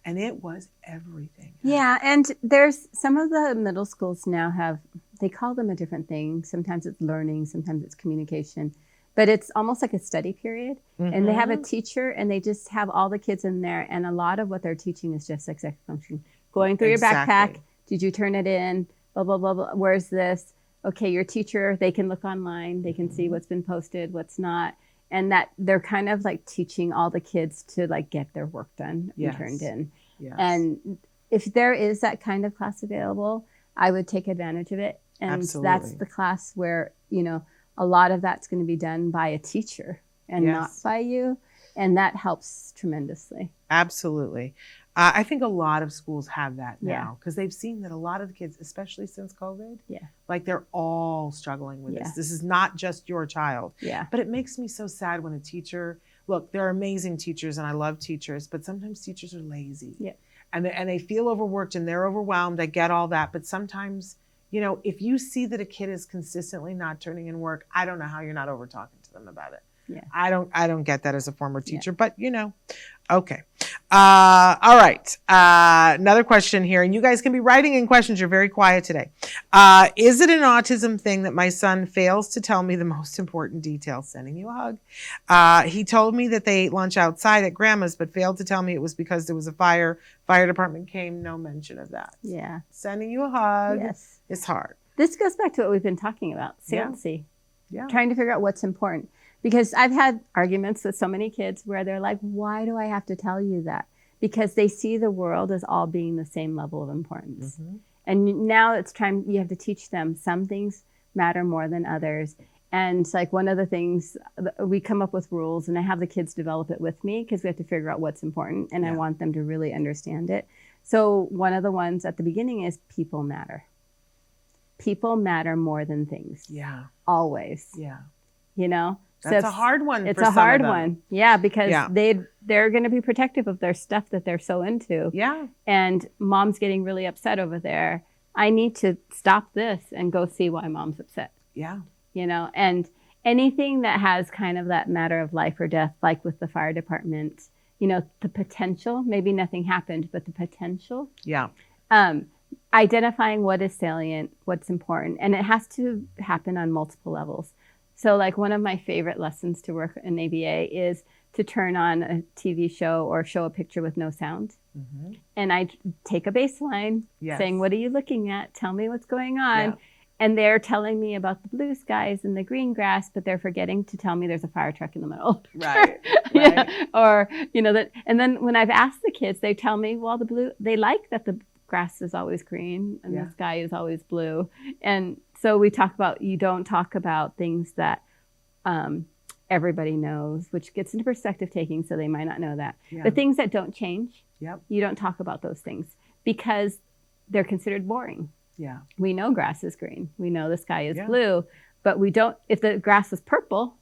and it was everything. Yeah, and there's some of the middle schools now they call them a different thing. Sometimes it's learning, sometimes it's communication. But it's almost like a study period. Mm-hmm. And they have a teacher and they just have all the kids in there. And a lot of what they're teaching is just executive functioning. Going through your backpack. Did you turn it in? Blah, blah, blah, blah. Where's this? Okay, your teacher, they can look online. They can see what's been posted, what's not. And that they're kind of like teaching all the kids to get their work done and turned in. Yes. And if there is that kind of class available, I would take advantage of it. And Absolutely. That's the class where, a lot of that's going to be done by a teacher and not by you. And that helps tremendously. Absolutely. I think a lot of schools have that now because they've seen that a lot of the kids, especially since COVID, they're all struggling with this. This is not just your child. Yeah. But it makes me so sad when a teacher, look, there are amazing teachers and I love teachers, but sometimes teachers are lazy. Yeah. And they feel overworked and they're overwhelmed. I get all that. But sometimes, if you see that a kid is consistently not turning in work, I don't know how you're not over talking to them about it. Yeah. I don't get that as a former teacher, but okay. All right. Another question here, and you guys can be writing in questions. You're very quiet today. Is it an autism thing that my son fails to tell me the most important details? Sending you a hug. He told me that they ate lunch outside at grandma's, but failed to tell me it was because there was a fire. Fire department came. No mention of that. Yeah. Sending you a hug. Yes. It's hard. This goes back to what we've been talking about. Saliency. Yeah. Trying to figure out what's important. Because I've had arguments with so many kids where they're like, why do I have to tell you that? Because they see the world as all being the same level of importance. Mm-hmm. And now it's time you have to teach them some things matter more than others. And one of the things, we come up with rules and I have the kids develop it with me because we have to figure out what's important and I want them to really understand it. So one of the ones at the beginning is people matter. People matter more than things. Yeah. Always. Yeah. That's a hard one. It's a hard one. Yeah, because they're going to be protective of their stuff that they're so into. Yeah. And mom's getting really upset over there. I need to stop this and go see why mom's upset. Yeah. And anything that has kind of that matter of life or death, like with the fire department, the potential, maybe nothing happened, but the potential. Yeah. Identifying what is salient, what's important. And it has to happen on multiple levels. So one of my favorite lessons to work in ABA is to turn on a TV show or show a picture with no sound. Mm-hmm. And I take a baseline saying, what are you looking at? Tell me what's going on. Yeah. And they're telling me about the blue skies and the green grass, but they're forgetting to tell me there's a fire truck in the middle. Right. Yeah. Or, that. And then when I've asked the kids, they tell me, well, they like that the grass is always green and the sky is always blue. And so we talk about, you don't talk about things that everybody knows, which gets into perspective taking, so they might not know that. Yeah. But things that don't change, Yep. you don't talk about those things because they're considered boring. Yeah. We know grass is green. We know the sky is Yeah. blue, but we don't, if the grass was purple,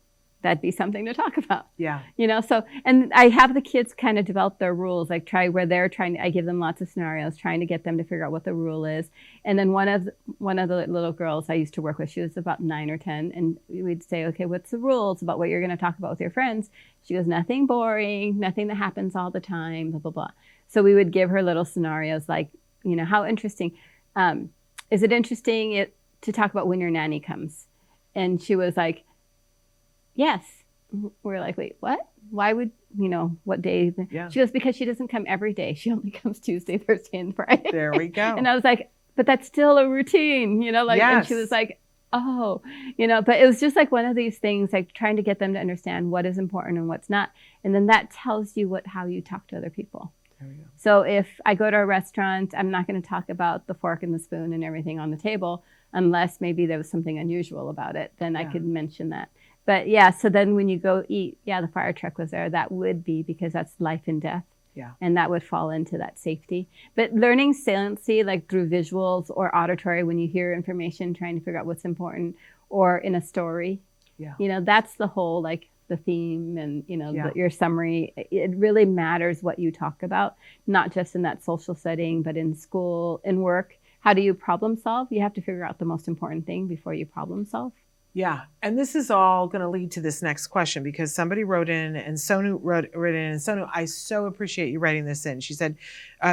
that'd be something to talk about. Yeah. So, and I have the kids kind of develop their rules, like I give them lots of scenarios, trying to get them to figure out what the rule is. And then one of the little girls I used to work with, she was about 9 or 10, and we'd say, okay, what's the rules about what you're going to talk about with your friends? She goes, nothing boring, nothing that happens all the time, blah, blah, blah. So we would give her little scenarios like, how interesting, is it interesting to talk about when your nanny comes? And she was like, yes. We're like, wait, what? Why would, what day? Yeah. She goes, because she doesn't come every day. She only comes Tuesday, Thursday, and Friday. There we go. And I was like, but that's still a routine, Yes. And she was like, oh, but it was just like one of these things, like trying to get them to understand what is important and what's not. And then that tells you how you talk to other people. There we go. So if I go to a restaurant, I'm not going to talk about the fork and the spoon and everything on the table, unless maybe there was something unusual about it. Then I could mention that. But yeah, so then when you go eat, the fire truck was there. That would be because that's life and death. Yeah. And that would fall into that safety. But learning saliency, like through visuals or auditory, when you hear information, trying to figure out what's important, or in a story, that's the whole, like the theme and, your summary. It really matters what you talk about, not just in that social setting, but in school, in work. How do you problem solve? You have to figure out the most important thing before you problem solve. Yeah. And this is all going to lead to this next question, because somebody wrote in, and Sonu wrote in, and Sonu, I so appreciate you writing this in. She said,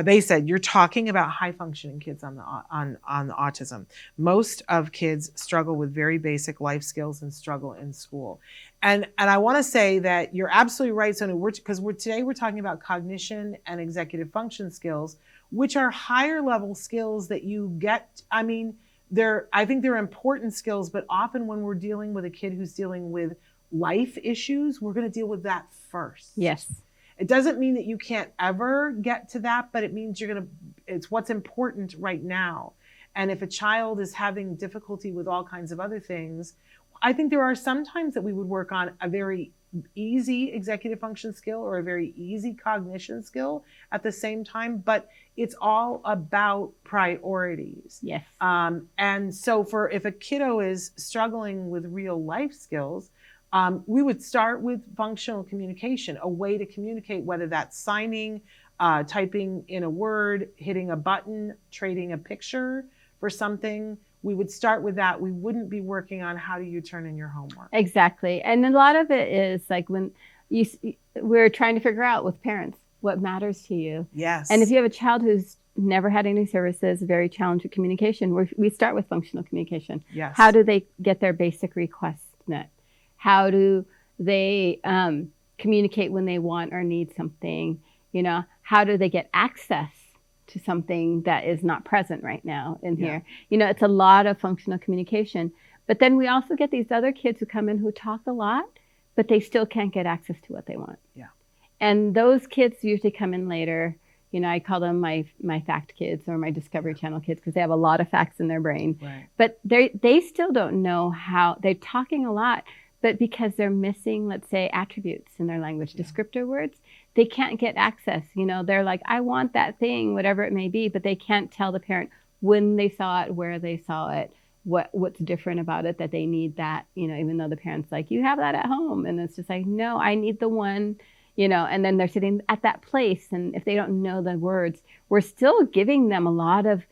they said, you're talking about high functioning kids on the autism. Most of kids struggle with very basic life skills and struggle in school. And I want to say that you're absolutely right, Sonu, because today we're talking about cognition and executive function skills, which are higher level skills that you get. I think they're important skills, but often when we're dealing with a kid who's dealing with life issues, we're going to deal with that first. Yes. It doesn't mean that you can't ever get to that, but it means it's what's important right now. And if a child is having difficulty with all kinds of other things, I think there are some times that we would work on a very easy executive function skill or a very easy cognition skill at the same time, but it's all about priorities. Yes. And so if a kiddo is struggling with real life skills, we would start with functional communication, a way to communicate, whether that's signing, typing in a word, hitting a button, trading a picture for something. We would start with that. We wouldn't be working on how do you turn in your homework. Exactly. And a lot of it is like when we're trying to figure out with parents what matters to you. Yes. And if you have a child who's never had any services, very challenged with communication, we start with functional communication. Yes. How do they get their basic requests met? How do they communicate when they want or need something? How do they get access to something that is not present right now in here? It's a lot of functional communication. But then we also get these other kids who come in who talk a lot, but they still can't get access to what they want. Yeah. And those kids usually come in later. I call them my fact kids or my Discovery Channel kids because they have a lot of facts in their brain. Right. But they still don't know how, they're talking a lot, but because they're missing, let's say, attributes in their language, descriptor words, they can't get access. They're like, I want that thing, whatever it may be, but they can't tell the parent when they saw it, where they saw it, what's different about it, that they need that, even though the parent's like, you have that at home. And it's just like, no, I need the one, and then they're sitting at that place. And if they don't know the words, we're still giving them a lot of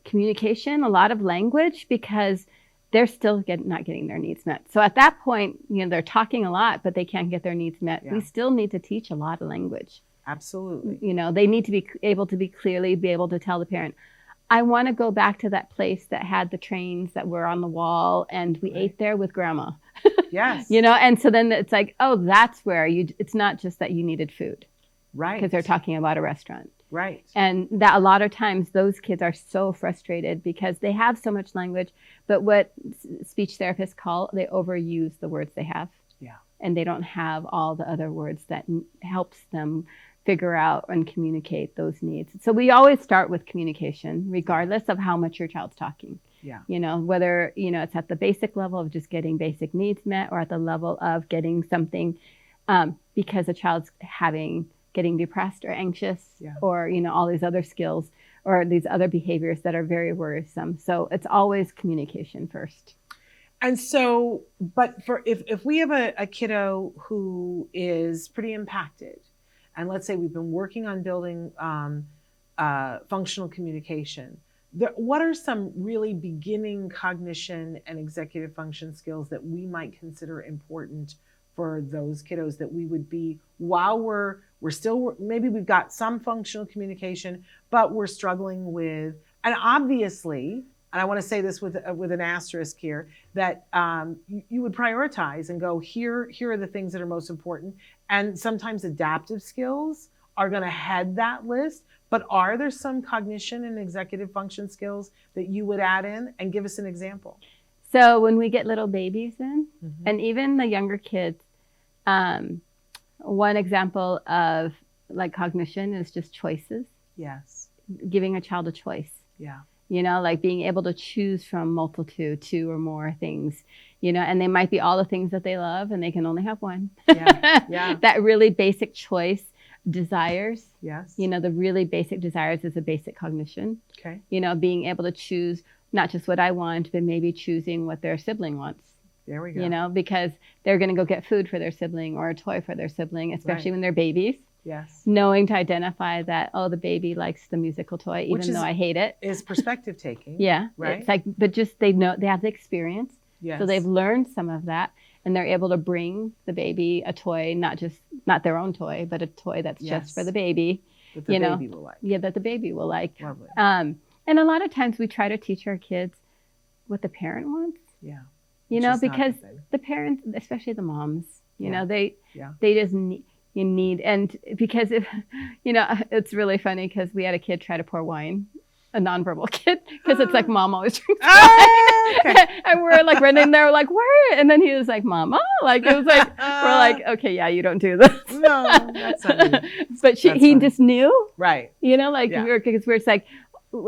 communication, a lot of language, because they're still not getting their needs met. So at that point, they're talking a lot, but they can't get their needs met. Yeah. We still need to teach a lot of language. Absolutely. They need to be able to be able to tell the parent, I want to go back to that place that had the trains that were on the wall and we ate there with grandma. Yes. And so then it's like, oh, that's where it's not just that you needed food. Right. Because they're talking about a restaurant. Right. And that a lot of times those kids are so frustrated because they have so much language, but what speech therapists call, they overuse the words they have. Yeah. And they don't have all the other words that helps them figure out and communicate those needs. So we always start with communication, regardless of how much your child's talking. Yeah. Whether, it's at the basic level of just getting basic needs met or at the level of getting something because a child's getting depressed or anxious or, all these other skills or these other behaviors that are very worrisome. So it's always communication first. And so, but if we have a kiddo who is pretty impacted, and let's say we've been working on building functional communication, what are some really beginning cognition and executive function skills that we might consider important for those kiddos that we would be, while we're still, maybe we've got some functional communication, but we're struggling with, and obviously, and I want to say this with an asterisk here, that you would prioritize and go, here are the things that are most important. And sometimes adaptive skills are going to head that list. But are there some cognition and executive function skills that you would add in? And give us an example. So when we get little babies in, and even the younger kids, one example of like cognition is just choices. Yes. Giving a child a choice. Yeah. Like being able to choose from multitude, 2 or more things, and they might be all the things that they love and they can only have one. Yeah. That really basic choice, desires. Yes. The really basic desires is a basic cognition. Okay. Being able to choose not just what I want, but maybe choosing what their sibling wants. There we go. Because they're going to go get food for their sibling or a toy for their sibling, especially when they're babies. Yes. Knowing to identify that, the baby likes the musical toy, even though I hate it. Is perspective taking. Yeah. Right. It's like, but just they know, they have the experience. Yes. So they've learned some of that and they're able to bring the baby a toy, not their own toy, but a toy that's just for the baby. That the baby will like. Yeah, that the baby will like. Lovely. And a lot of times we try to teach our kids what the parent wants. Yeah. Because the parents, especially the moms, they just need, and because if, it's really funny because we had a kid try to pour wine, a nonverbal kid, because it's like mom always drinks wine. Okay. And we're like running there like, where? And then he was like, mama, like, it was like, we're like, okay, yeah, you don't do this. No, that's not me. But he just knew. Right. Because we're just like,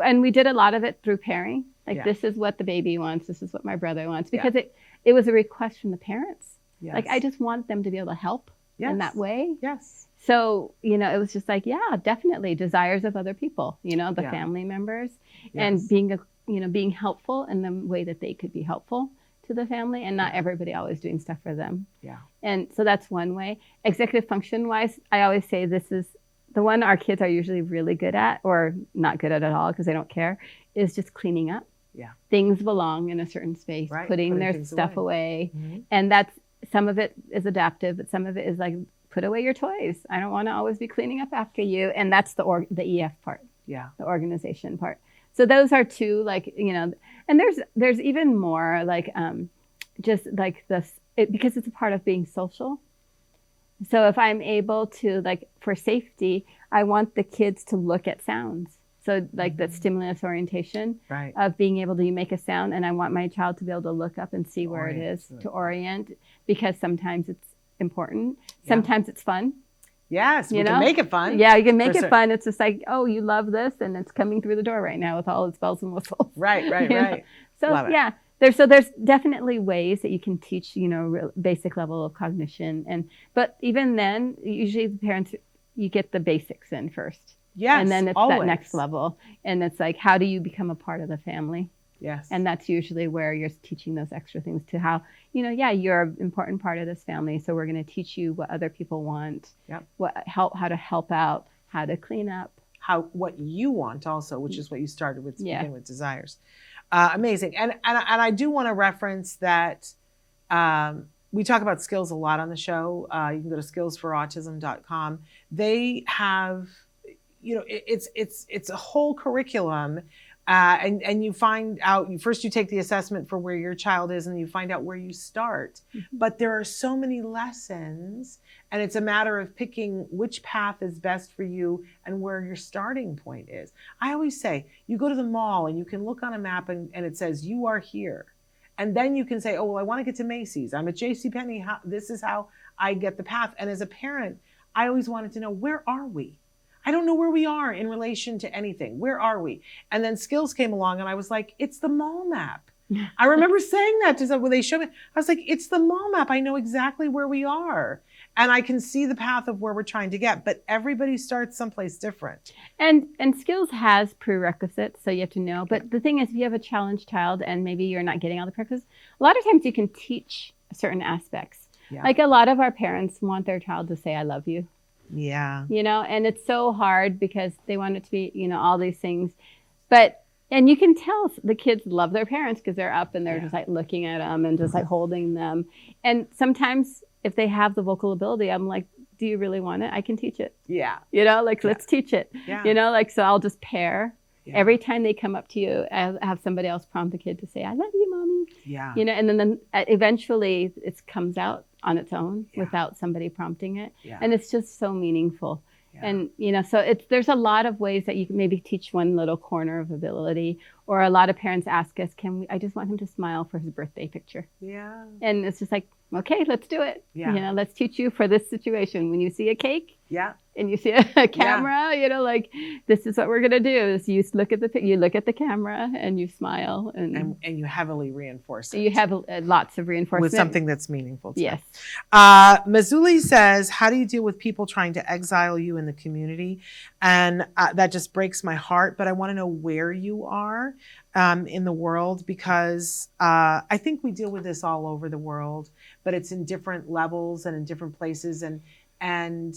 and we did a lot of it through pairing. Like, this is what the baby wants. This is what my brother wants. Because it was a request from the parents. Yes. Like, I just want them to be able to help in that way. Yes. So, it was just like, yeah, definitely desires of other people, the family members, and being helpful in the way that they could be helpful to the family, and not everybody always doing stuff for them. Yeah. And so that's one way. Executive function wise, I always say this is the one our kids are usually really good at, or not good at all because they don't care, is just cleaning up. Yeah. Things belong in a certain space, putting their stuff away. And that's, some of it is adaptive, but some of it is like, put away your toys. I don't want to always be cleaning up after you. And that's the EF part. Yeah. The organization part. So those are two, like, and there's even more, like, just like this, because it's a part of being social. So if I'm able to, like, for safety, I want the kids to look at sounds. So like that stimulus orientation of being able to make a sound, and I want my child to be able to look up and see where it is, to orient, because sometimes it's important. Sometimes it's fun. Yes, we can make it fun. Yeah, you can make it fun. It's just like, oh, you love this, and it's coming through the door right now with all its bells and whistles. Right. So yeah, there's definitely ways that you can teach, real basic level of cognition, but even then, usually the parents, you get the basics in first. Yes, and then it's always. that next level, and it's like, how do you become a part of the family? Yes. And that's usually where you're teaching those extra things to how, you're an important part of this family. So we're going to teach you what other people want, how to help out, how to clean up. What you want also, which is what you started with to begin with, desires. Amazing. And I do want to reference that we talk about skills a lot on the show. You can go to skillsforautism.com. They have, it's a whole curriculum. And you find out, first you take the assessment for where your child is, and you find out where you start. But there are so many lessons, and it's a matter of picking which path is best for you and where your starting point is. I always say, you go to the mall and you can look on a map and it says, you are here. And then you can say, oh, well, I want to get to Macy's. I'm at JCPenney. This is how I get the path. And as a parent, I always wanted to know, where are we? I don't know where we are in relation to anything. Where are we? And then skills came along and I was like, it's the mall map. I remember saying that to someone when they showed me. I was like, it's the mall map. I know exactly where we are. And I can see the path of where we're trying to get, but everybody starts someplace different. And skills has prerequisites, so you have to know. But the thing is, if you have a challenged child and maybe you're not getting all the prerequisites, a lot of times you can teach certain aspects. Yeah. Like a lot of our parents want their child to say, I love you. Yeah. You know, and it's so hard because they want it to be, you know, all these things. And you can tell the kids love their parents because they're up and they're just like looking at them and just like holding them. And sometimes if they have the vocal ability, I'm like, do you really want it? I can teach it. Yeah. You know, like, let's teach it. Yeah. You know, like, so I'll just pair. Yeah. Every time they come up to you, I have somebody else prompt the kid to say, I love you, mommy. Yeah. You know, and then eventually it comes out on its own without somebody prompting it. Yeah. And it's just so meaningful. Yeah. And, you know, so there's a lot of ways that you can maybe teach one little corner of ability, or a lot of parents ask us, I just want him to smile for his birthday picture. Yeah. And it's just like, okay, let's do it. Yeah. You know, let's teach you for this situation. When you see a cake, and you see a camera, you know, like, this is what we're going to do is you look at the camera and you smile and you heavily reinforce it. You have lots of reinforcement. With something that's meaningful to yes. Mazuli says, how do you deal with people trying to exile you in the community? And that just breaks my heart, but I want to know where you are in the world, because I think we deal with this all over the world, but it's in different levels and in different places, and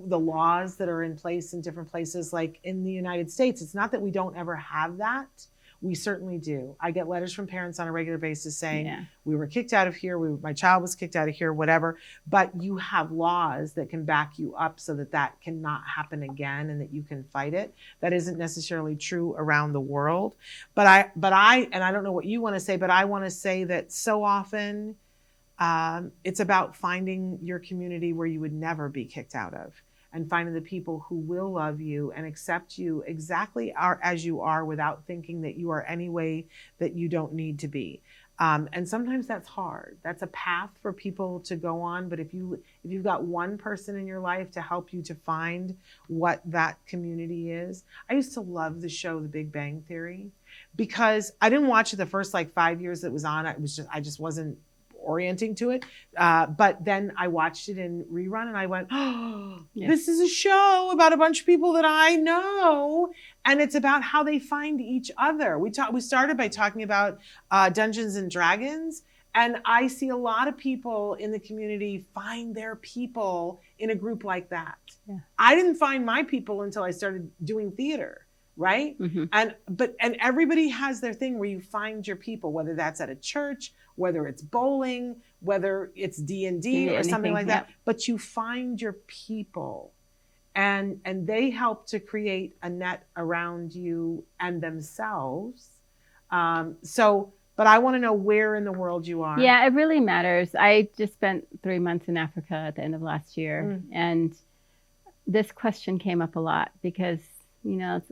the laws that are in place in different places. Like in the United States, it's not that we don't ever have that. We certainly do. I get letters from parents on a regular basis saying, we were kicked out of here, my child was kicked out of here, whatever. But you have laws that can back you up so that cannot happen again and that you can fight it. That isn't necessarily true around the world. But I don't know what you want to say, but I want to say that so often it's about finding your community where you would never be kicked out of, and finding the people who will love you and accept you exactly as you are without thinking that you are any way that you don't need to be. And sometimes that's hard. That's a path for people to go on. But if you've got one person in your life to help you to find what that community is. I used to love the show The Big Bang Theory, because I didn't watch it the first 5 years it was on. I just wasn't orienting to it. But then I watched it in rerun and I went, this is a show about a bunch of people that I know. And it's about how they find each other. We started by talking about Dungeons and Dragons. And I see a lot of people in the community find their people in a group like that. Yeah. I didn't find my people until I started doing theater. Right? Mm-hmm. And everybody has their thing where you find your people, whether that's at a church, whether it's bowling, whether it's D&D or something like that. But you find your people, and they help to create a net around you and themselves. But I want to know where in the world you are. Yeah, it really matters. I just spent 3 months in Africa at the end of last year, and this question came up a lot because, you know,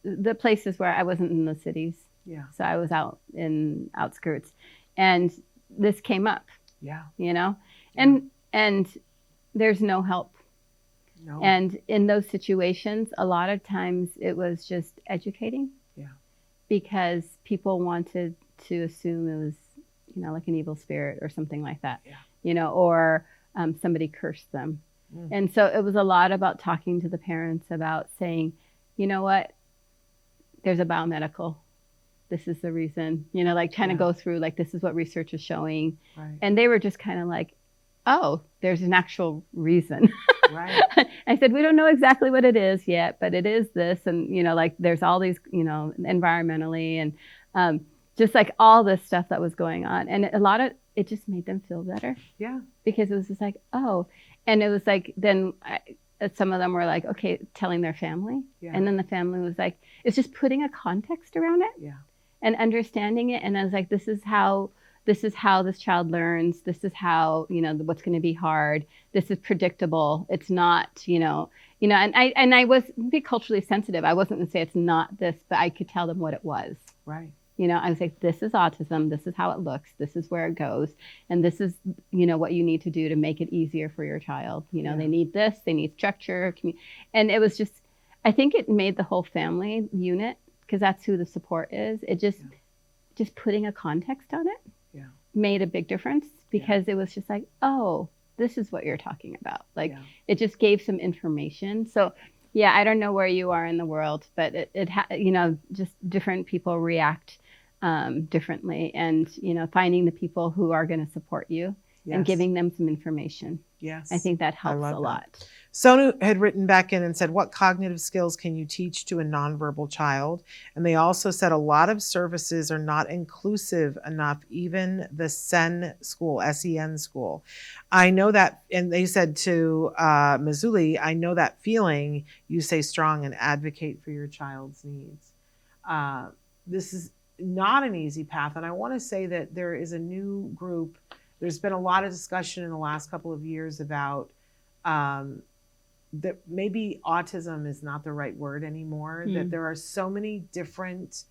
the places where I wasn't in the cities. Yeah. So I was out in outskirts, and this came up. Yeah. You know, and there's no help. No. And in those situations, a lot of times it was just educating. Yeah. Because people wanted to assume it was, you know, like an evil spirit or something like that. Yeah. You know, or somebody cursed them. And so it was a lot about talking to the parents about saying, you know what, there's a biomedical. This is the reason, you know, like trying to go through, like, this is what research is showing. Right. And they were just kind of like, oh, there's an actual reason. Right. I said, we don't know exactly what it is yet, but it is this. And, you know, like there's all these, you know, environmentally and just like all this stuff that was going on. And a lot of it just made them feel better. Yeah. Because it was just like, oh, and it was like, then some of them were like, okay, telling their family. Yeah. And then the family was like, it's just putting a context around it. Yeah. And understanding it. And I was like, this is how this child learns. This is how, you know, what's going to be hard. This is predictable. It's not, you know, and I was maybe culturally sensitive. I wasn't going to say it's not this, but I could tell them what it was. Right. I was like, this is autism. This is how it looks. This is where it goes. And this is, what you need to do to make it easier for your child. They need this, they need structure. And it was just, I think it made the whole family unit, because that's who the support is. It just putting a context on it made a big difference, because it was just like, oh, this is what you're talking about. Like, it just gave some information. So I don't know where you are in the world, but just different people react differently, and, finding the people who are going to support you and giving them some information. Yes. I think that helps a lot. Sonu had written back in and said, what cognitive skills can you teach to a nonverbal child? And they also said a lot of services are not inclusive enough, even the SEN school, S-E-N school. I know that, and they said to Mazzulli, I know that feeling. You stay strong and advocate for your child's needs. This is not an easy path. And I want to say that there is a new group. There's been a lot of discussion in the last couple of years about that maybe autism is not the right word anymore, that there are so many different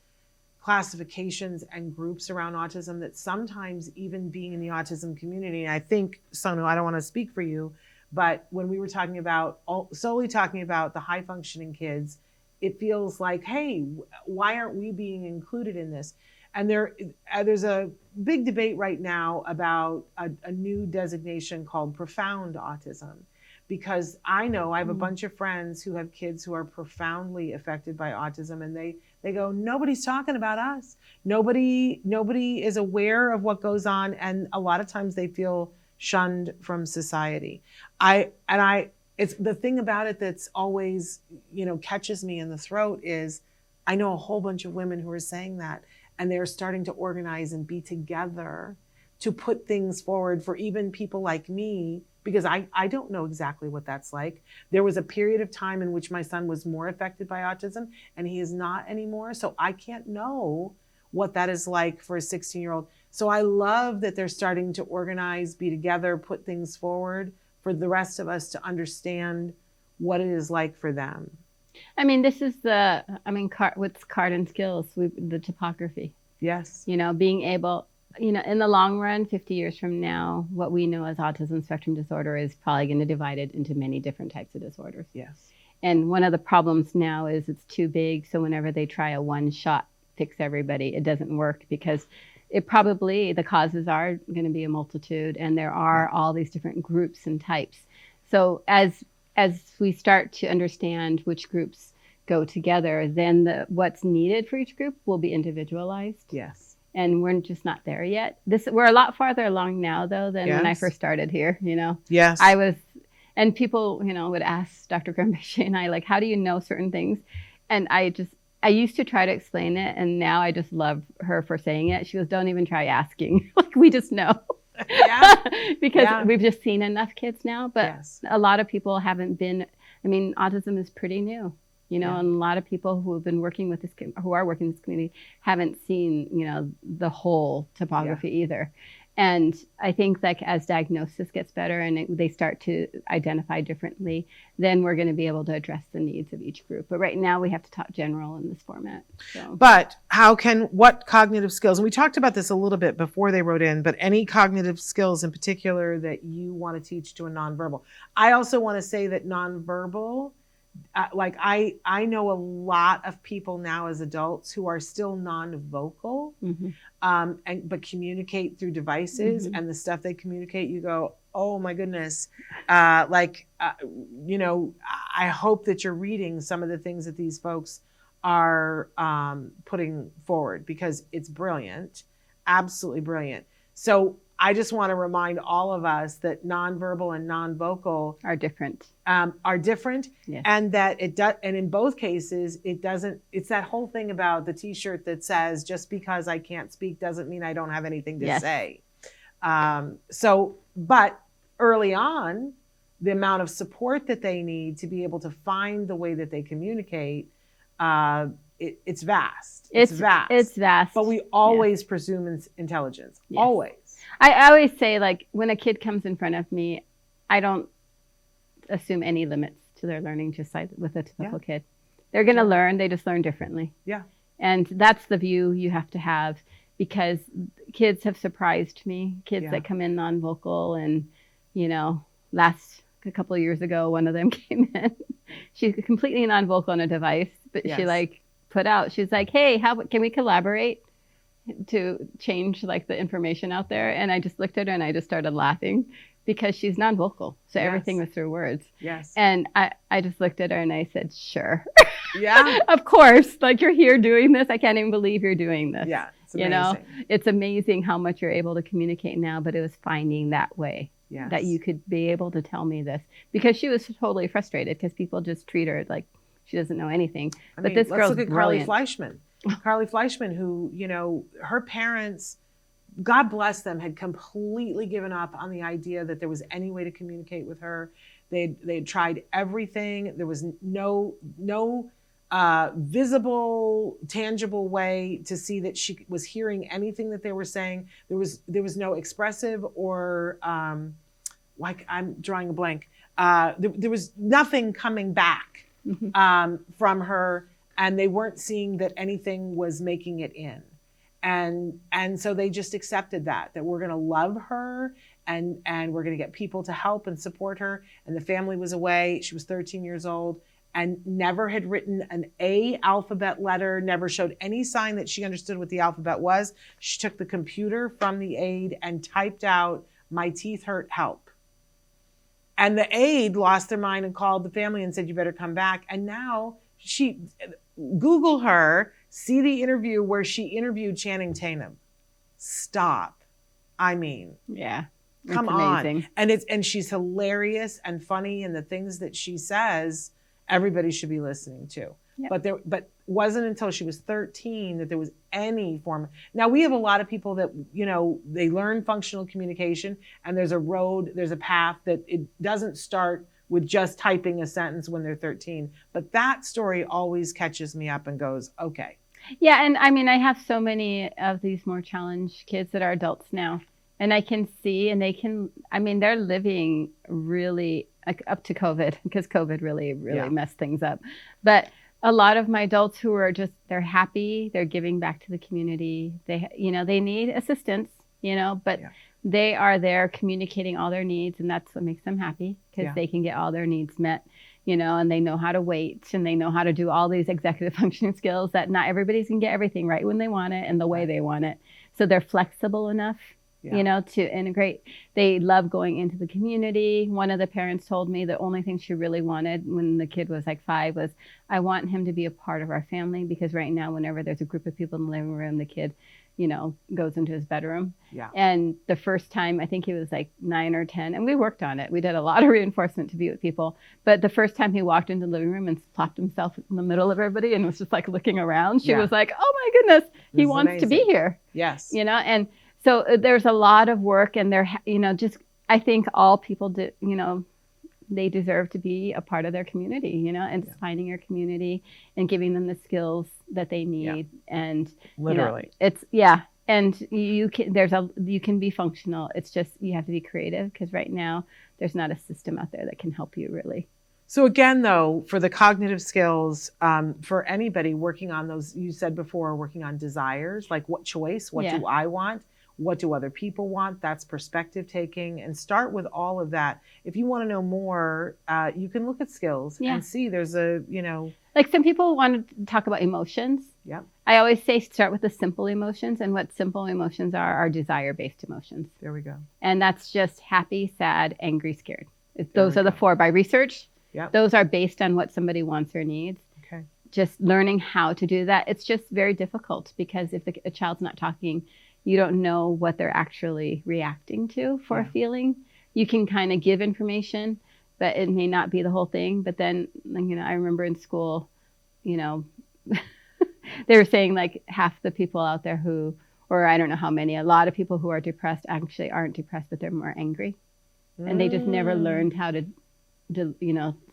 classifications and groups around autism that sometimes even being in the autism community, and I think, Sonu, I don't want to speak for you, but when we were solely talking about the high functioning kids, it feels like, hey, why aren't we being included in this? And there's a big debate right now about a new designation called profound autism, because I have a bunch of friends who have kids who are profoundly affected by autism, and they go, nobody's talking about us. Nobody is aware of what goes on, and a lot of times they feel shunned from society. It's the thing about it that's always, catches me in the throat is I know a whole bunch of women who are saying that, and they're starting to organize and be together to put things forward for even people like me, because I don't know exactly what that's like. There was a period of time in which my son was more affected by autism, and he is not anymore. So I can't know what that is like for a 16-year-old. So I love that they're starting to organize, be together, put things forward for the rest of us to understand what it is like for them. I mean, this is what's card and skills, the topography. Yes. Being able, in the long run, 50 years from now, what we know as autism spectrum disorder is probably going to divide it into many different types of disorders. Yes. And one of the problems now is it's too big. So whenever they try a one-shot fix everybody, it doesn't work, because the causes are going to be a multitude, and there are all these different groups and types. So as we start to understand which groups go together, then what's needed for each group will be individualized. Yes. And we're just not there yet. We're a lot farther along now, though, than when I first started here, Yes. And people, would ask Dr. Grimbish and I, like, how do you know certain things? And I used to try to explain it, and now I just love her for saying it. She goes, don't even try asking. Like, we just know. Yeah. Because we've just seen enough kids now, but a lot of people haven't been, autism is pretty new, and a lot of people who have been working with who are working in this community haven't seen, the whole topography either. And I think as diagnosis gets better and they start to identify differently, then we're going to be able to address the needs of each group. But right now we have to talk general in this format. So. But what cognitive skills, and we talked about this a little bit before they wrote in, but any cognitive skills in particular that you want to teach to a nonverbal? I also want to say that nonverbal, I know a lot of people now as adults who are still non-vocal, but communicate through devices, and the stuff they communicate, you go, oh my goodness. I hope that you're reading some of the things that these folks are putting forward, because it's brilliant, absolutely brilliant. So I just want to remind all of us that nonverbal and non-vocal are different. Yes. And that it does, and in both cases, it doesn't. It's that whole thing about the T-shirt that says, "Just because I can't speak doesn't mean I don't have anything to say." But early on, the amount of support that they need to be able to find the way that they communicate, it's vast. It's vast. It's vast. But we always presume intelligence. Yes. Always. I always say, like, when a kid comes in front of me, I don't assume any limits to their learning, just like with a typical kid. They're going to learn. They just learn differently. Yeah. And that's the view you have to have, because kids have surprised me. Kids that come in non-vocal, and, last a couple of years ago, one of them came in. She's completely non-vocal on a device, but she put out, she's like, hey, can we collaborate to change the information out there? And I just looked at her and I just started laughing, because she's non-vocal. So everything was through words. Yes. And I just looked at her and I said, sure. Yeah. Of course. You're here doing this. I can't even believe you're doing this. Yeah. It's amazing. It's amazing how much you're able to communicate now, but it was finding that way. Yes. That you could be able to tell me this, because she was totally frustrated because people just treat her like she doesn't know anything. But this girl's brilliant. Carly Fleischman. Carly Fleischman, who, her parents, God bless them, had completely given up on the idea that there was any way to communicate with her. They had tried everything. There was no visible, tangible way to see that she was hearing anything that they were saying. There was no expressive or I'm drawing a blank. There was nothing coming back from her, and they weren't seeing that anything was making it in. And so they just accepted that we're going to love her, and we're going to get people to help and support her. And the family was away. She was 13 years old and never had written an A alphabet letter, never showed any sign that she understood what the alphabet was. She took the computer from the aide and typed out, "My teeth hurt, help." And the aide lost their mind and called the family and said, "You better come back." And now Google her, see the interview where she interviewed Channing Tatum. Stop. I mean, yeah, come on. And she's hilarious and funny, and the things that she says, everybody should be listening to. Yep. But wasn't until she was 13 that there was any form. Now we have a lot of people that, they learn functional communication, and there's a path that it doesn't start with just typing a sentence when they're 13. But that story always catches me up and goes, okay. Yeah, and I have so many of these more challenged kids that are adults now, and I can see, and they're living really up to COVID, because COVID really messed things up. But a lot of my adults who are they're happy, they're giving back to the community. They need assistance, but they are there communicating all their needs, and that's what makes them happy, because they can get all their needs met, and they know how to wait, and they know how to do all these executive functioning skills that not everybody can get everything right when they want it and the way they want it. So they're flexible enough, to integrate. They love going into the community. One of the parents told me the only thing she really wanted when the kid was 5 was, I want him to be a part of our family, because right now, whenever there's a group of people in the living room, the kid goes into his bedroom. Yeah. And the first time, I think he was 9 or 10, and we worked on it. We did a lot of reinforcement to be with people. But the first time he walked into the living room and plopped himself in the middle of everybody and was just looking around, she was like, oh my goodness, he wants amazing. To be here. Yes. And so there's a lot of work, and I think all people do, they deserve to be a part of their community, and it's finding your community and giving them the skills that they need. And literally and you can be functional. It's just, you have to be creative, because right now there's not a system out there that can help you really. So again, though, for the cognitive skills, for anybody working on those, you said before, working on desires, what choice, what do I want? What do other people want? That's perspective taking, and start with all of that. If you want to know more, you can look at skills and see there's some people want to talk about emotions. Yeah. I always say start with the simple emotions, and what simple emotions are desire-based emotions. There we go. And that's just happy, sad, angry, scared. Those are the 4 by research. Yeah. Those are based on what somebody wants or needs. Okay. Just learning how to do that. It's just very difficult, because if a child's not talking, you don't know what they're actually reacting to for a feeling. You can kind of give information, but it may not be the whole thing. But then, I remember in school, they were saying half the people out there who, or I don't know how many, a lot of people who are depressed actually aren't depressed, but they're more angry. And they just never learned how to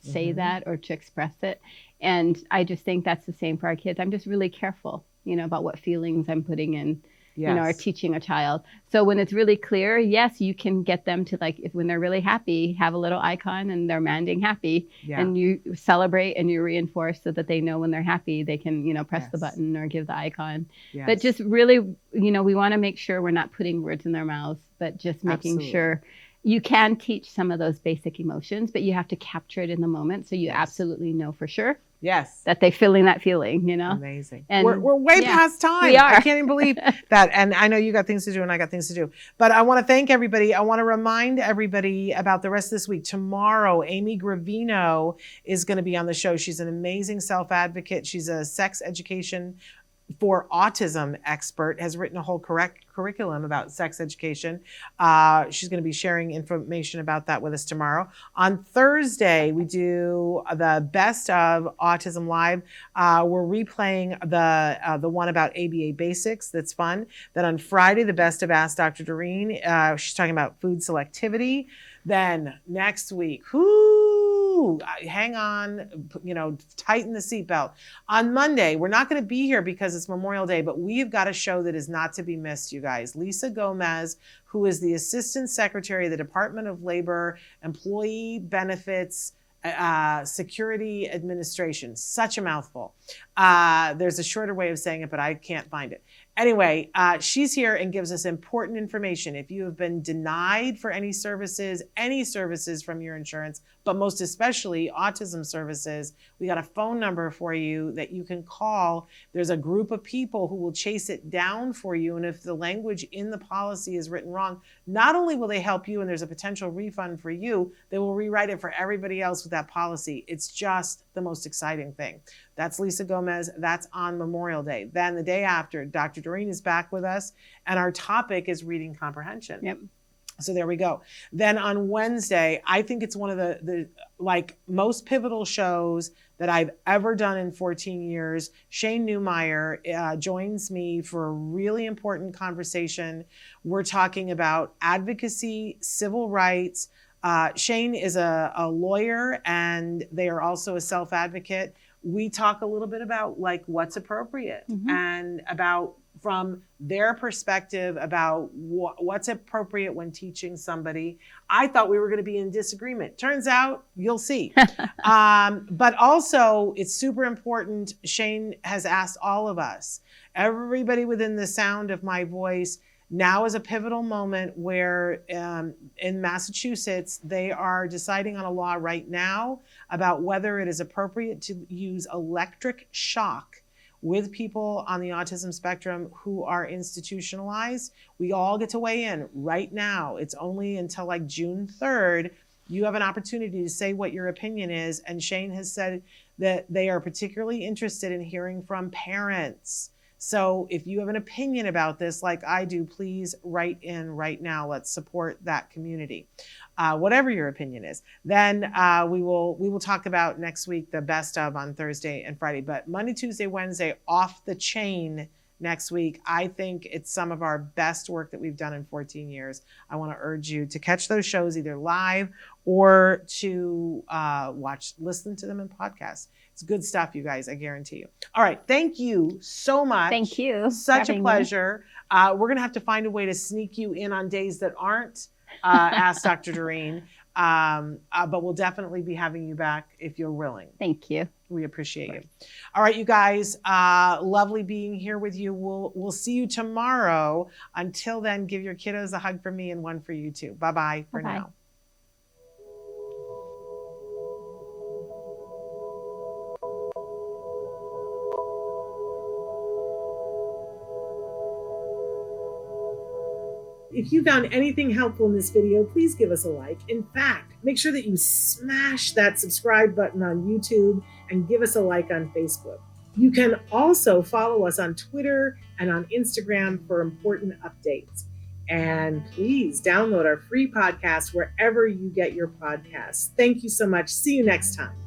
say that or to express it. And I just think that's the same for our kids. I'm just really careful, about what feelings I'm putting in or teaching a child. So when it's really clear, yes, you can get them to when they're really happy, have a little icon and they're manding happy, and you celebrate and you reinforce so that they know when they're happy, they can, press the button or give the icon. But just really, we want to make sure we're not putting words in their mouths, but just making sure you can teach some of those basic emotions, but you have to capture it in the moment so you absolutely know for sure. Yes. That they're feeling that feeling, Amazing. And we're way past time. We are. I can't even believe that. And I know you got things to do and I got things to do. But I want to thank everybody. I want to remind everybody about the rest of this week. Tomorrow, Amy Gravino is going to be on the show. She's an amazing self-advocate. She's a sex education for autism expert, has written a whole curriculum about sex education. She's going to be sharing information about that with us tomorrow. On Thursday, we do the best of Autism Live. We're replaying the one about ABA basics. That's fun. Then on Friday, the best of Ask Dr. Doreen. She's talking about food selectivity. Then next week, hang on, tighten the seatbelt. On Monday, we're not going to be here because it's Memorial Day, but we've got a show that is not to be missed, you guys. Lisa Gomez, who is the Assistant Secretary of the Department of Labor, Employee Benefits, Security Administration. Such a mouthful. There's a shorter way of saying it, but I can't find it. Anyway, she's here and gives us important information. If you have been denied for any services from your insurance, but most especially autism services, we got a phone number for you that you can call. There's a group of people who will chase it down for you. And if the language in the policy is written wrong, not only will they help you and there's a potential refund for you, they will rewrite it for everybody else with that policy. It's just the most exciting thing. That's Lisa Gomez. That's on Memorial Day. Then the day after, Dr. Doreen is back with us, and our topic is reading comprehension. Yep. So there we go. Then on Wednesday, I think it's one of the most pivotal shows that I've ever done in 14 years. Shane Newmeyer joins me for a really important conversation. We're talking about advocacy, civil rights. Shane is a lawyer, and they are also a self-advocate. We talk a little bit about what's appropriate and about from their perspective about what's appropriate when teaching somebody. I thought we were going to be in disagreement. Turns out, you'll see. But also, it's super important. Shane has asked all of us, everybody within the sound of my voice, now is a pivotal moment where in Massachusetts, they are deciding on a law right now about whether it is appropriate to use electric shock with people on the autism spectrum who are institutionalized. We all get to weigh in right now. It's only until June 3rd. You have an opportunity to say what your opinion is. And Shane has said that they are particularly interested in hearing from parents. So if you have an opinion about this, like I do, please write in right now. Let's support that community. Whatever your opinion is. Then we will talk about next week the best of on Thursday and Friday. But Monday, Tuesday, Wednesday, off the chain next week. I think it's some of our best work that we've done in 14 years. I want to urge you to catch those shows either live or to listen to them in podcasts. It's good stuff, you guys, I guarantee you. All right, thank you so much. Thank you. Such a pleasure. We're going to have to find a way to sneak you in on days that aren't Ask Dr. Doreen, but we'll definitely be having you back if you're willing. Thank you. We appreciate you. All right, you guys, lovely being here with you. We'll see you tomorrow. Until then, give your kiddos a hug from me and one for you too. Bye-bye for now. If you found anything helpful in this video, please give us a like. In fact, make sure that you smash that subscribe button on YouTube and give us a like on Facebook. You can also follow us on Twitter and on Instagram for important updates. And please download our free podcast wherever you get your podcasts. Thank you so much. See you next time.